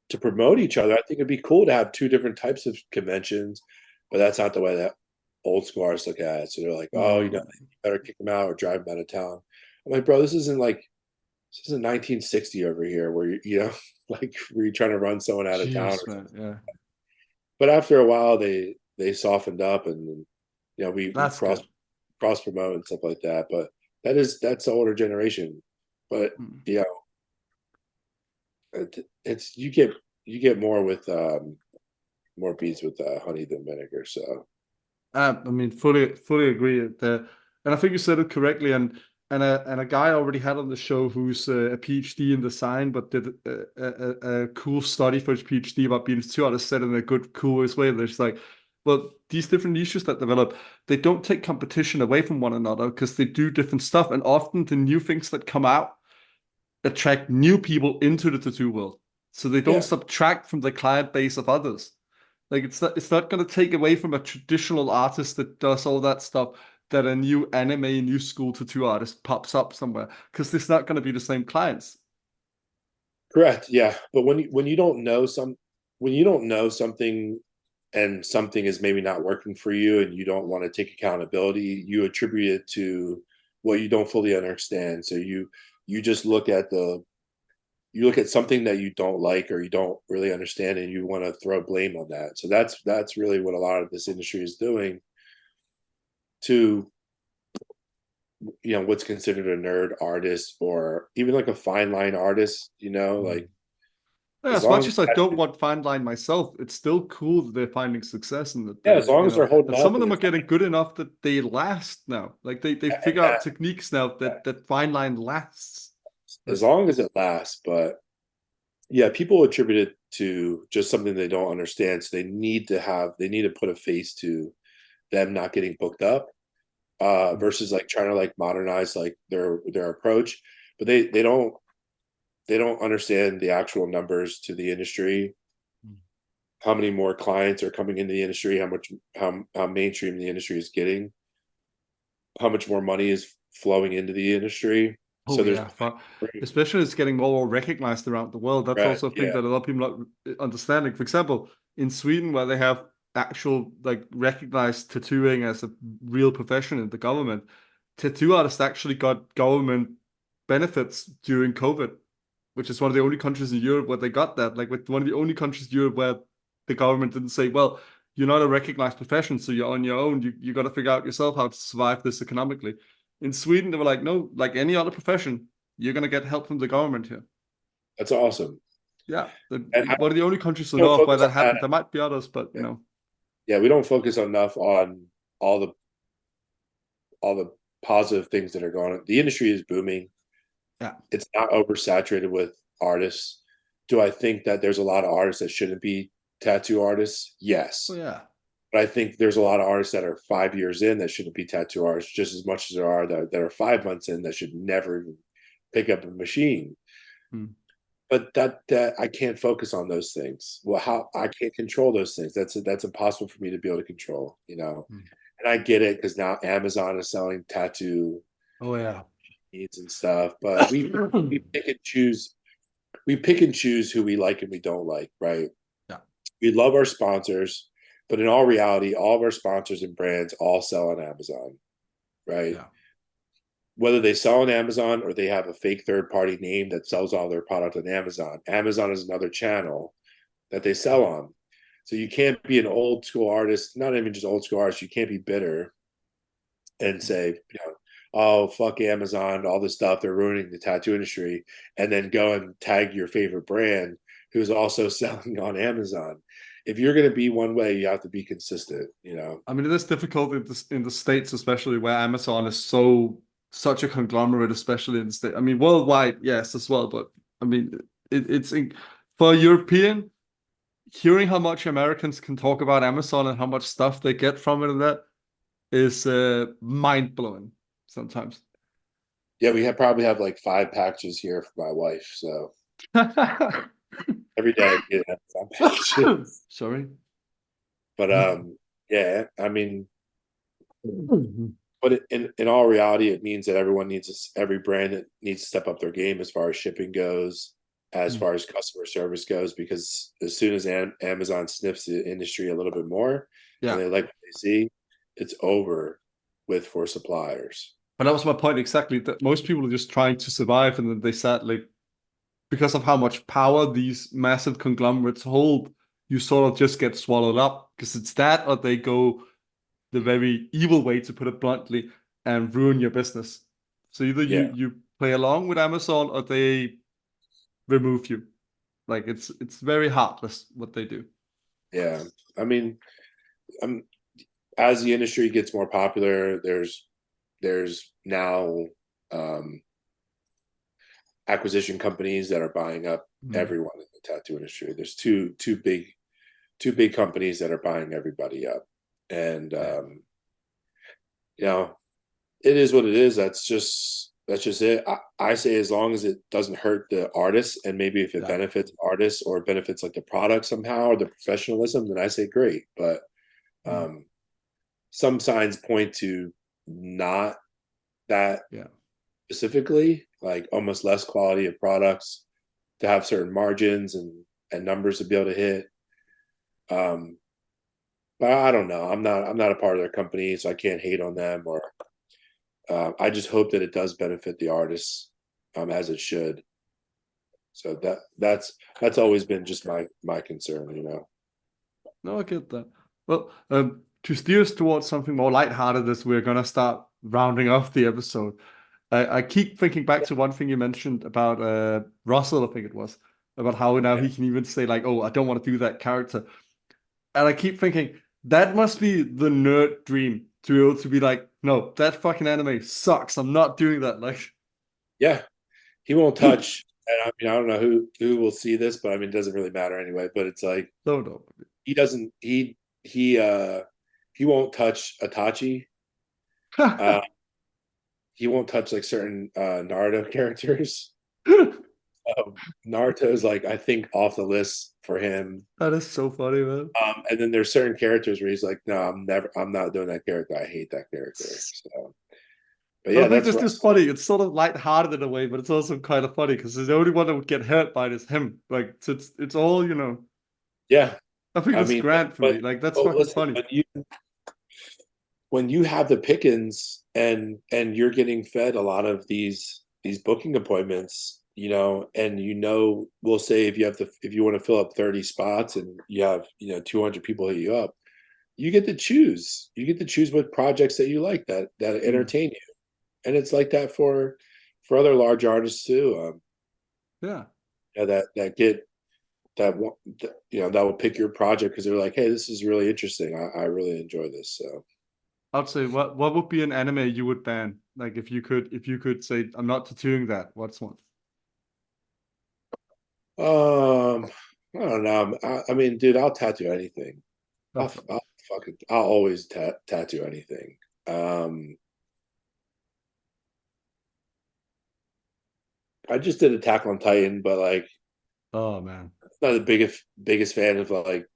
to promote each other. I think it'd be cool to have 2 different types of conventions, but that's not the way that old school artists look at it." So they're like, "Oh, you No. better kick them out or drive them out of town." I'm like, "Bro, this isn't 1960 over here where like where you're trying to run someone out of town." Jeez, man. Yeah. But after a while, they softened up, and we That's good. cross promote and stuff like that. But that's the older generation. But Mm. you know, it's you get more with more bees with honey than vinegar. So I mean, fully agree. And I think you said it correctly. And a guy I already had on the show who's a PhD in design, but did a cool study for his PhD about being two artists said in a good, cool way. There's like, well, these different niches that develop, they don't take competition away from one another because they do different stuff, and often the new things that come out attract new people into the tattoo world. So they don't yeah, subtract from the client base of others. Like it's not gonna take away from a traditional artist that does all that stuff that a new anime, new school tattoo artist pops up somewhere. Because it's not gonna be the same clients. correct. Yeah, but when you don't know when you don't know something and something is maybe not working for you and you don't want to take accountability, you attribute it to what you don't fully understand. So you just you look at something that you don't like or you don't really understand, and you want to throw blame on that. So that's really what a lot of this industry is doing to what's considered a nerd artist or even like a fine line artist, Mm. like Yeah, as as long much as as I don't want fine line myself, it's still cool that they're finding success and that yeah, as long as they're holding and some up of and them are it's getting good enough that they last now. Like they figure out techniques now that fine line lasts. as Like, long as it lasts. But yeah, people attribute it to just something they don't understand. So they need to put a face to them not getting booked up, versus like trying to like modernize like their approach. But they don't understand the actual numbers to the industry, how many more clients are coming into the industry, how mainstream the industry is getting, how much more money is flowing into the industry. So oh there's yeah, especially it's getting more recognized around the world. That's right, also a thing yeah, that a lot of people not understanding. For example, in Sweden, where they have actual like recognized tattooing as a real profession in the government, tattoo artists actually got government benefits during COVID, which is one of the only countries in Europe where they got that. Like with one of the only countries in Europe where the government didn't say, well, you're not a recognized profession, so you're on your own. You got to figure out yourself how to survive this economically. In Sweden, they were like, no, like any other profession, you're gonna get help from the government here. that's awesome. Yeah, And I one of the only countries I don't know of where focus on that that. happened. There might be others, but Yeah, we don't focus enough on all the all the positive things that are going on. The industry is booming. yeah, It's not oversaturated with artists. Do I think that there's a lot of artists that shouldn't be tattoo artists? oh Yes. yeah, But I think there's a lot of artists that are 5 years in that shouldn't be tattoo artists just as much as there are that are 5 months in that should never even pick up a machine. hmm. But that I can't focus on those things. Well, how I can't control those things. That's impossible for me to be able to control. Hmm. And I get it because now Amazon is selling tattoo Oh yeah, needs and stuff. But we pick and choose. We pick and choose who we like and we don't like, right? yeah, We love our sponsors, but in all reality, all of our sponsors and brands all sell on Amazon, right? yeah, Whether they sell on Amazon or they have a fake third party name that sells all their product on Amazon. Amazon is another channel that they sell on. So you can't be an old school artist, not even just old school artist, you can't be bitter and say, oh, fuck Amazon, all this stuff, they're ruining the tattoo industry, and then go and tag your favorite brand who's also selling on Amazon. If you're going to be one way, you have to be consistent, I mean, it is difficult in the States, especially where Amazon is such a conglomerate, especially in the States. I mean, worldwide, yes, as well. But I mean, for European, hearing how much Americans can talk about Amazon and how much stuff they get from it and that is mind blowing sometimes. Yeah, we probably have like 5 packages here for my wife. So every day I get Amazon packages. Sorry. But yeah, I mean, but in all reality, it means that every brand needs to step up their game as far as shipping goes, as far as customer service goes, because as soon as Amazon sniffs the industry a little bit more and Yeah. they like what they see, it's over with for suppliers. But that was my point exactly. That most people are just trying to survive, and then they said like because of how much power these massive conglomerates hold, you sort of just get swallowed up because it's that, or they go the very evil way, to put it bluntly, and ruin your business. So either Yeah, you play along with Amazon or they remove you. Like it's very heartless what they do. yeah. I mean, as the industry gets more popular, there's now um, acquisition companies that are buying up Mm. everyone in the tattoo industry. There's two big companies that are buying everybody up, and Yeah. you know it is what it is. That's just it. I say as long as it doesn't hurt the artists, and maybe if it Yeah. benefits artists or benefits like the product somehow or the professionalism, then I say great. But Mm. um, some signs point to not that Yeah. specifically, like almost less quality of products to have certain margins and numbers to be able to hit. Um, but I don't know. I'm not a part of their company, so I can't hate on them. Or I just hope that it does benefit the artists as it should. So that's always been just my concern. No, I get that. Well, to steer us towards something more lighthearted as we're gonna start rounding off the episode, I keep thinking back to one thing you mentioned about Russell, I think it was, about how now Yeah, he can even say like, "Oh, I don't want to do that character," and I keep thinking that must be the nerd dream to be able to be like, "No, that fucking anime sucks. I'm not doing that." Like, yeah. He won't touch. And I mean, I don't know who will see this, but I mean, it doesn't really matter anyway. But it's like no, no. he doesn't he won't touch Itachi. Uh, he won't touch like certain Naruto characters. Naruto's like I think off the list for him. That is so funny, man. And then there's certain characters where he's like, no, I'm not doing that character. I hate that character. So, but I yeah, think that's this is Russell. funny. It's sort of lighthearted in a way, but it's also kind of funny because the only one that would get hurt by it is him. Like, it's all, Yeah, I think I it's mean, grand for but, me. Like, that's but fucking listen, funny. when you have the pickings and you're getting fed a lot of these booking appointments, and we'll say if you want to fill up 30 spots and you have 200 people hit you up, you get to choose. You get to choose what projects that you like that Mm. entertain you, and it's like that for other large artists too. Yeah. That get that one, that will pick your project because they're like, hey, this is really interesting. I really enjoy this. So I'd say what would be an anime you would ban? Like, if you could say, I'm not tattooing that, what's one? I don't know. I mean, dude, I'll tattoo anything. I'll, Okay. I'll I'll always tattoo anything. I just did Attack on Titan, but like, Oh man. not the biggest fan of like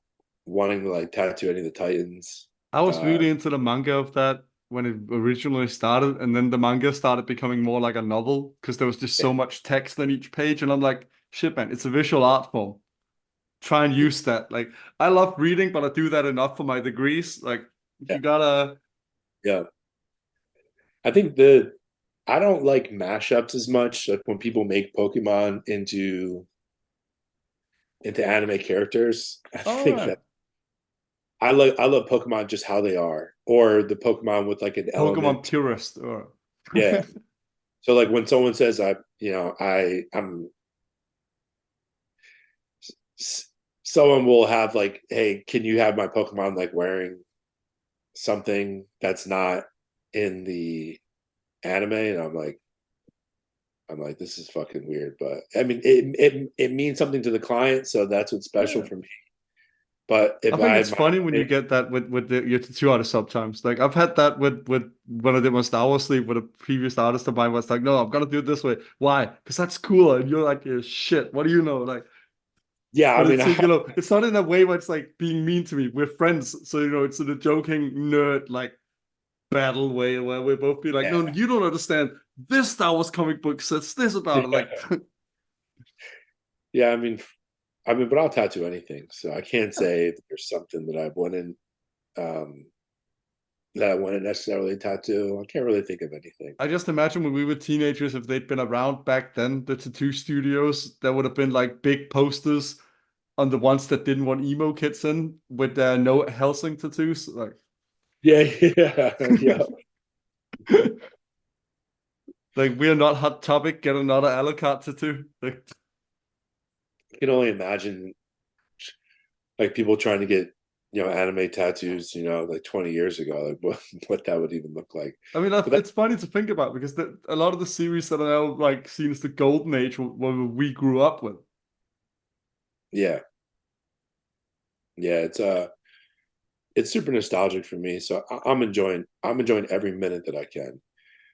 wanting to like tattoo any of the Titans. I was Uh, really into the manga of that when it originally started, and then the manga started becoming more like a novel because there was just yeah, so much text on each page, and I'm like, shit, man, it's a visual art form. Try and use that. Like, I love reading, but I do that enough for my degrees. Like, yeah, you gotta. yeah. I think I don't like mashups as much. Like when people make Pokemon into anime characters, I All think right. that I love Pokemon just how they are, or the Pokemon with like an Pokemon element. purist, or Yeah. So like when someone says I'm someone will have like, hey, can you have my Pokemon like wearing something that's not in the anime? And I'm like, this is fucking weird. But I mean, it means something to the client, so that's what's special yeah. for me. But I if think I it's had funny when you my get that with your tattoo artist sometimes. Like I've had that with when I did my Star Wars sleeve with a previous artist of mine was like, no, I'm gonna do it this way. Why? Because that's cooler. And you're like, yeah, shit. What do you know? Like, yeah, I but mean, it's it's not in a way where it's like being mean to me. We're friends, so it's in a joking nerd like battle way where we both be like, no, yeah, you don't understand. This Star Wars comic book says this about it. Like, yeah. But I'll tattoo anything, so I can't say that there's something that I wouldn't um that I wouldn't necessarily tattoo. I can't really think of anything. I just imagine when we were teenagers, if they'd been around back then, the tattoo studios, there would have been like big posters on the ones that didn't want emo kids in with their no Helsing tattoos. Like, Yeah, yeah, yeah. like we're not hot topic, get another Alucard tattoo. Like, I can only imagine like people trying to get anime tattoos, like 20 years ago, like what that would even look like. I mean, But that, it's funny to think about because a lot of the series that are now like seen as the golden age what we grew up with. yeah, yeah, it's super nostalgic for me. So I'm enjoying every minute that I can.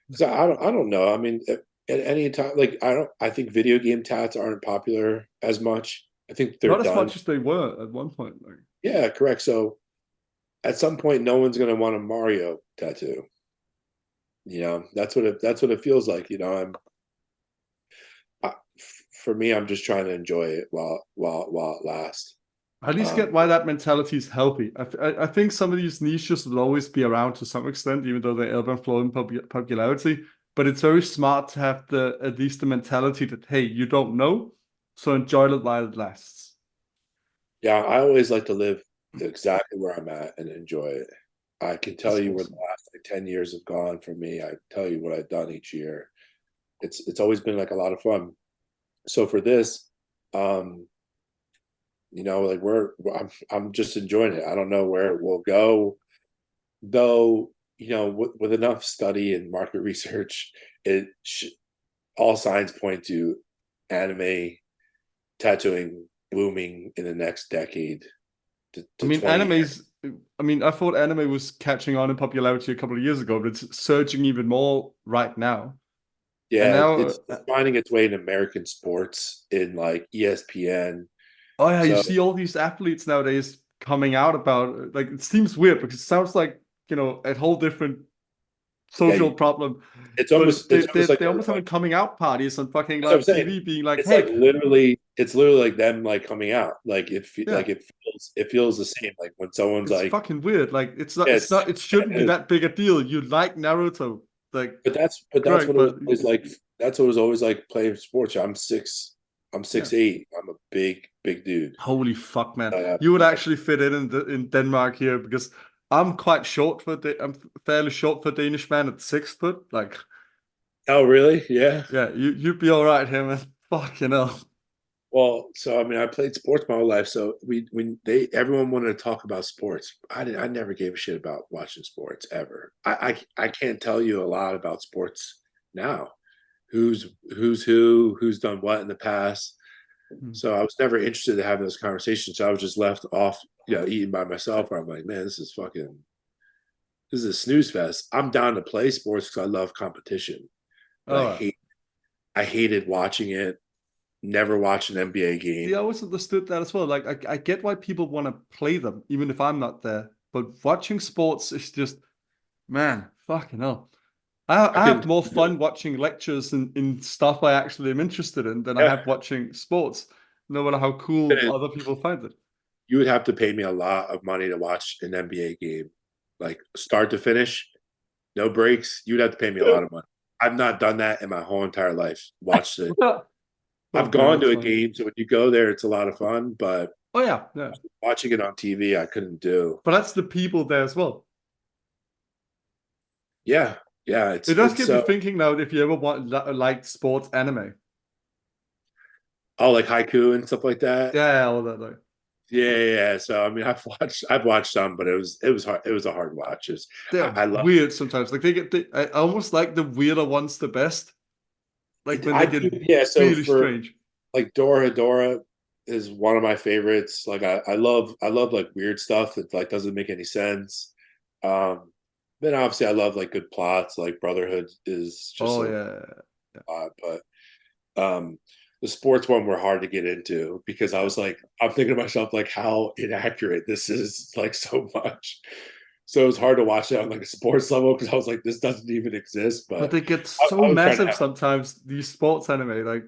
Because I don't know. I mean, at any time, like I think video game tats aren't popular as much. I think they're Not as done. much as they were at one point. Like, Yeah, correct. So at some point, no one's gonna want a Mario tattoo. That's what it feels like. I, for me, I'm just trying to enjoy it while it lasts. I at least get Um, why that mentality is healthy. I think some of these niches will always be around to some extent, even though they ebb and flow in popularity. But it's very smart to have the at least the mentality that hey, you don't know, so enjoy it while it lasts. yeah, I always like to live exactly where I'm at and enjoy it. I can tell That's you where the awesome. last like 10 years have gone for me. I can tell you what I've done each year. It's always been like a lot of fun. So for this, um, like I'm just enjoying it. I don't know where it will go, though. With enough study and market research, all signs point to anime tattooing booming in the next decade I to mean, 20 years. I mean, I thought anime was catching on in popularity a couple of years ago, but it's surging even more right now. And Yeah, now, it's finding its way in American sports in like ESPN. oh yeah, you So see all these athletes nowadays coming out about like it seems weird because it sounds like a whole different yeah, social problem. it's But almost it's almost like they almost having coming out parties on fucking that's what I'm live saying. TV, being like, It's like "Hey, literally like them like coming out. Like yeah, it feels the same. Like when someone's it's like, fucking weird. Like yeah, it shouldn't be that big a deal. You like Naruto, like but that's great, what it was but always like. That's what it was always like playing sports. I'm yeah, 6'8". I'm a big dude. holy fuck, man, Uh, you would actually fit in Denmark here because I'm quite short I'm fairly short for a Danish man at 6 foot. Like, oh really? Yeah. yeah, you'd be all right here, man. Fucking hell. Well, so I mean, I played sports my whole life. So everyone wanted to talk about sports. I never gave a shit about watching sports ever. I can't tell you a lot about sports now. Who's who, who's done what in the past. Hmm. So I was never interested in having those conversations. So I was just left off, eating by myself. Where I'm like, man, this is a snooze fest. I'm down to play sports because I love competition, but All right. I hated watching it. Never watched an NBA See, I game. always understood that as well. Like, I get why people want to play them, even if I'm not there. But watching sports is just, man, fucking hell. I I have couldn't. more fun watching lectures in stuff I actually am interested in than I Yeah, have watching sports, no matter how cool couldn't. other people find it. You would have to pay me a lot of money to watch an NBA game, like start to finish, no breaks. You'd have to pay me a lot of money. I've not done that in my whole entire life. Watched it. I've Okay, gone that's to a funny. game, so when you go there, it's a lot of fun. But Oh yeah, yeah. Watching it on TV, I couldn't do. But that's the people there as well. Yeah, yeah. It does It's get me thinking now if you ever want like sports anime. oh, like haiku and stuff like that. Yeah, all that like. Yeah, yeah, yeah. So I mean, I've watched some, but it was hard. It was a hard watch. They're I love weird sometimes. Like I almost like the weirder ones the best. Like it. when I they get do. Yeah. So really for strange. like Dora is one of my favorites. Like I love like weird stuff that like doesn't make any sense. Um, then obviously I love like good plots. Like Brotherhood is just Oh a yeah. lot, but the sports one were hard to get into because I was like, I'm thinking to myself like how inaccurate this is like so much. So it was hard to watch it on like a sports level because I was like, this doesn't even exist. But But they get so I was trying to massive have sometimes, these sports anime. Like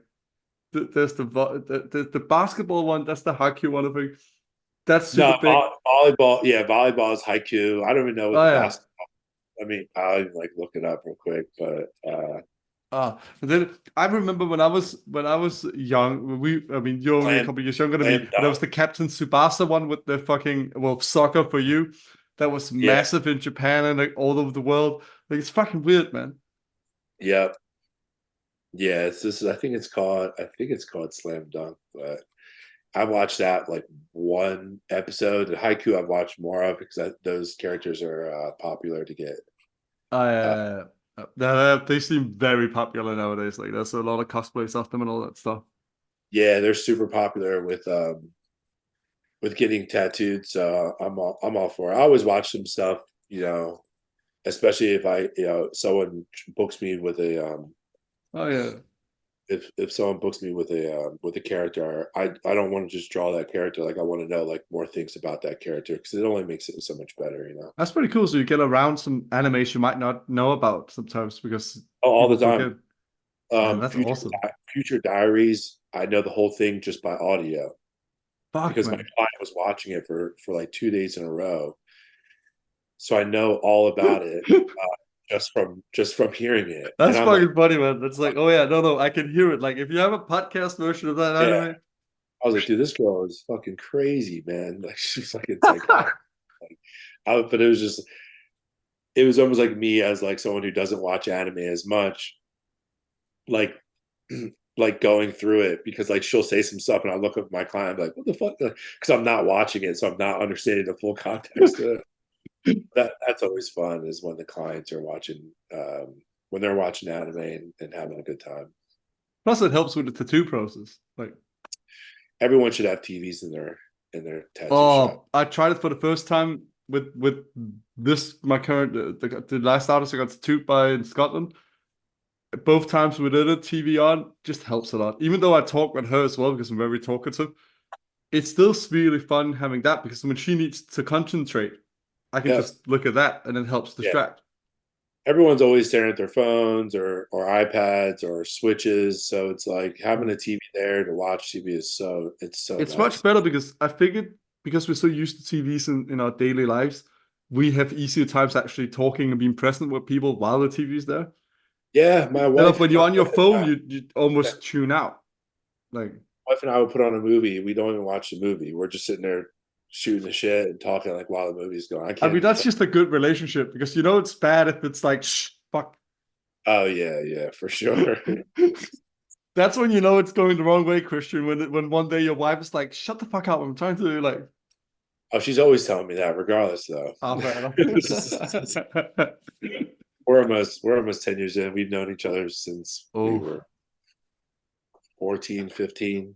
there's the basketball one, that's the Haikyuu one, I think. That's super no big. volleyball. Yeah, volleyball is haiku. I don't even know what Oh the yeah. basketball. I mean, I'll even like look it up real quick. But And then I remember when I was young, I mean you're only a slam couple of years younger than me, slam but there was dunk. the Captain Tsubasa one with the fucking well soccer for you. That was Yeah, massive in Japan and like all over the world. Like it's fucking weird, man. yeah, yeah. It's this. I think it's called slam dunk. But I watched that like one episode. The haiku I've watched more of because those characters are popular to get. Uh, They seem very popular nowadays. Like there's a lot of cosplays of them and all that stuff. yeah, they're super popular with getting tattooed. So I'm all for it. I always watch some stuff, you know, especially if I someone books me with a Oh yeah. if someone books me with a character, I don't want to just draw that character. Like I want to know like more things about that character because it only makes it so much better, you know. That's pretty cool. So you get around some animation you might not know about sometimes because Oh, all the people time. forget. Man, that's awesome. Future Diaries. I know the whole thing just by audio Fuck, because my man. client was watching it for like 2 days in a row, so I know all about it just from hearing it. And That's I'm like, fucking funny, man. It's like, oh yeah, no, I can hear it. Like if you have a podcast version of that yeah. anime, I was like, dude, this girl is fucking crazy, man. Like she's fucking psychotic. Like, but it was almost like me as like someone who doesn't watch anime as much, like like going through it because like she'll say some stuff and I look at my client I'm like, what the fuck? Because I'm not watching it, so I'm not understanding the full context of it. That's always fun is when the clients are watching when they're watching anime and having a good time. plus it helps with the tattoo process. Like, Everyone should have TVs in their tattoo shop. oh, I tried it for the first time with this my current the last artist I got tattooed by in Scotland. Both times we did it, TV on, just helps a lot. Even though I talk with her as well because I'm very talkative, it's still really fun having that because when she needs to concentrate, I can Yep. just look at that and it helps Yeah. distract. Everyone's always staring at their phones or iPads or switches. So it's like having a TV there to watch TV is it's so It's much nice. better because I figured because we're so used to TVs in our daily lives, we have easier times actually talking and being present with people while the TV's there. Yeah, Instead of when you're on your phone, you almost tune out. Like, wife and I would put on a movie. We don't even watch the movie. We're just sitting there shooting the shit and talking like while the movie's going. I I mean, can't. that's just a good relationship because you know it's bad if it's like, shh, fuck. Oh yeah, yeah, for sure. That's when you know it's going the wrong way, Christian. When one day your wife is like, "Shut the fuck up! I'm trying to like." Oh, she's always telling me that, regardless though. Ah, fair enough. We're almost 10 years in. We've known each other since we Oh, were 14, 15.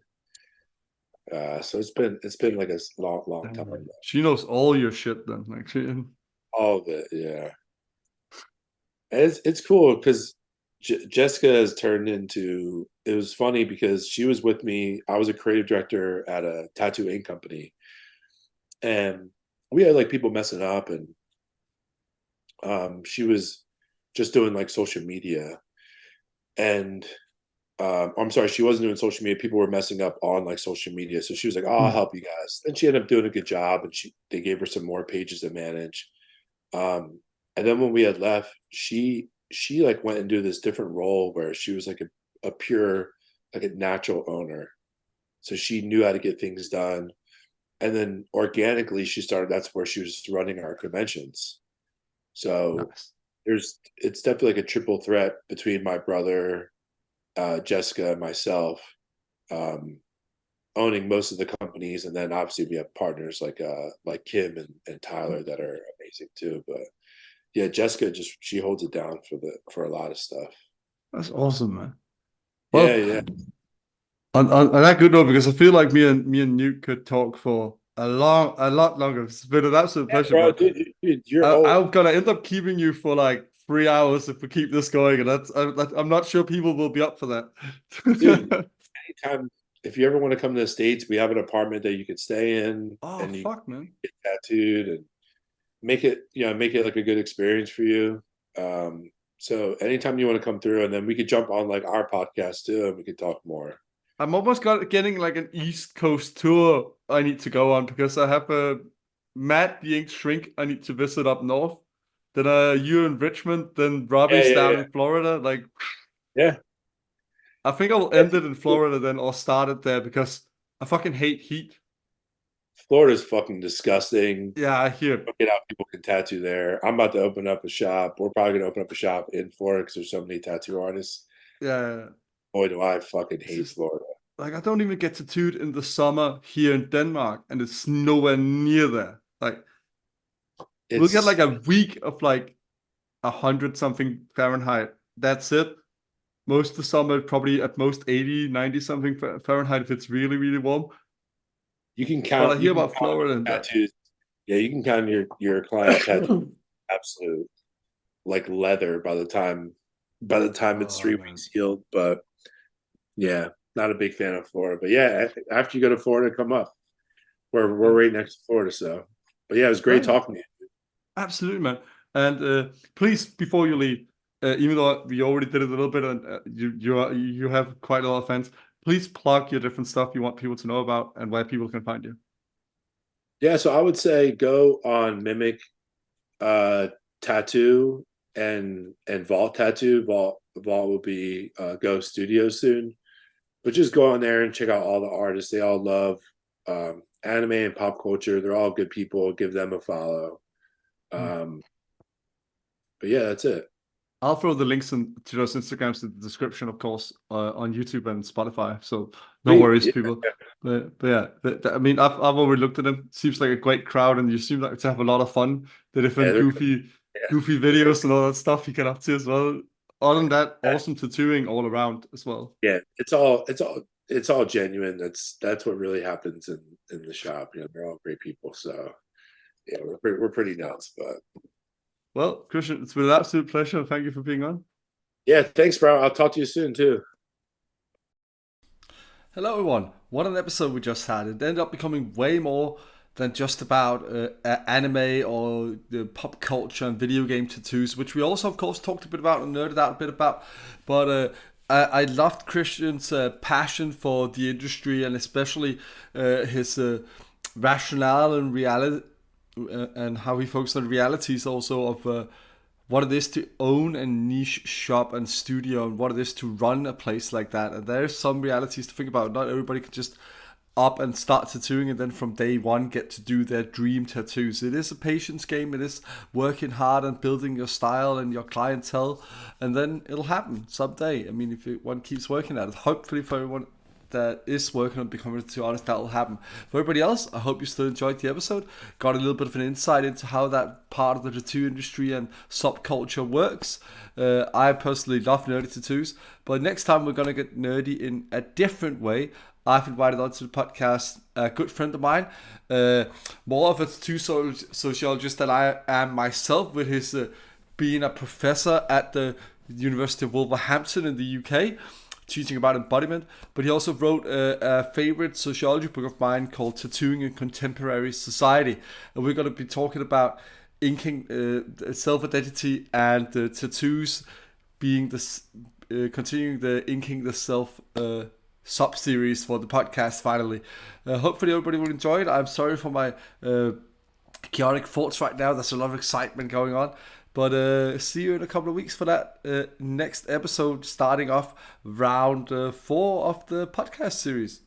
So it's been like a long time. she knows all your shit then. Like she, All of it, yeah. And it's cool because Jessica has turned into. It was funny because she was with me. I was a creative director at a tattoo ink company, and we had like people messing up, and she was just doing like social media, and I'm sorry, she wasn't doing social media. People were messing up on like social media, so she was like, "Oh, I'll help you guys." And she ended up doing a good job, and they gave her some more pages to manage. Um, and then when we had left, she like went into this different role where she was like a pure like a natural owner. So she knew how to get things done. and then organically she started. That's where she was running our conventions. So Nice. it's definitely like a triple threat between my brother, Jessica, and myself, um, owning most of the companies, and then obviously we have partners like Kim and Tyler that are amazing too. But yeah, Jessica just she holds it down for a lot of stuff. That's awesome, man. Yeah, Well, yeah. on that good note, because I feel like me and Nuke could talk for a lot longer. It's been an absolute Yeah, pleasure, bro, but dude, you're old. I'm gonna end up keeping you for like 3 hours if we keep this going, and I'm not sure people will be up for Dude, that. anytime if you ever want to come to the States, we have an apartment that you could stay in Oh and you fuck, man. get tattooed and make it like a good experience for you. So anytime you want to come through, and then we could jump on like our podcast too, and we could talk more. I'm almost getting like an East Coast tour I need to go on because I have a Matt the Ink Shrink I need to visit up north. Then you in Richmond, then Yeah, Robbie's yeah, down yeah, in Florida. Like yeah. I think I will Yeah, end it in Florida then or start it there because I fucking hate heat. Florida's fucking disgusting. Yeah, I hear. Get out, people can tattoo there. I'm about to open up a shop. We're probably gonna open up a shop in Florida because there's so many tattoo artists. Yeah, Boy, do I fucking it's hate just Florida. like I don't even get tattooed in the summer here in Denmark, and it's nowhere near there. Like we'll get It's like a week of like 100 something Fahrenheit. That's it. Most of the summer, probably at most 80, 90 something Fahrenheit if it's really, really warm. But I you hear can about count Florida and that. tattoos. Yeah, you can count your clients tattoo absolute like leather by the time it's Oh three man. weeks healed. But yeah, not a big fan of Florida. But yeah, after you go to Florida, come up. We're Yeah. right next to Florida, so. But yeah, it was great Oh, talking to you. absolutely, man. And please, before you leave, even though we already did it a little bit, and you have quite a lot of fans, please plug your different stuff you want people to know about and where people can find you. Yeah, so I would say go on Mimic Tattoo and Vault Tattoo. Vault will be Go Studio soon. But just go on there and check out all the artists. They all love anime and pop culture. They're all good people. Give them a follow. Hmm. Um, but yeah, that's it. I'll throw the links to those Instagrams in the description, of course, on YouTube and Spotify. So no Sweet. worries, Yeah, people. But yeah, I mean, I've already looked at them. Seems like a great crowd, and you seem like to have a lot of fun. The yeah, different they're yeah, goofy videos and all that stuff you get up to as well. Other than that, awesome tattooing all around as well. yeah. It's all genuine. That's what really happens in the shop. You know, they're all great people. So yeah, we're pretty nuts. But Well, Christian, it's been an absolute pleasure. Thank you for being on. yeah, thanks, bro. I'll talk to you soon too. Hello, everyone. What an episode we just had. It ended up becoming way more than just about anime or the pop culture and video game tattoos, which we also, of course, talked a bit about and nerded out a bit about. But I loved Christian's passion for the industry and especially his rationale and reality and how he focuses on realities also of what it is to own a niche shop and studio and what it is to run a place like that. And there's some realities to think about. Not everybody can just up and start tattooing and then from day one get to do their dream tattoos. It is a patience game. It is working hard and building your style and your clientele, and then it'll happen someday. I mean, if one keeps working at it, hopefully for everyone that is working on becoming a tattoo artist, that will happen. For everybody else, I hope you still enjoyed the episode. Got a little bit of an insight into how that part of the tattoo industry and subculture works. I personally love nerdy tattoos, but next time we're gonna get nerdy in a different way. I've invited onto the podcast a good friend of mine, more of a tattoo sociologist than I am myself, with his being a professor at the University of Wolverhampton in the UK, teaching about embodiment. But he also wrote a favorite sociology book of mine called Tattooing in Contemporary Society. And we're going to be talking about inking self-identity and tattoos being this, continuing the inking the self sub-series for the podcast finally. Hopefully everybody will enjoy it. I'm sorry for my chaotic thoughts right now. There's a lot of excitement going on. But see you in a couple of weeks for that next episode, starting off round 4 of the podcast series.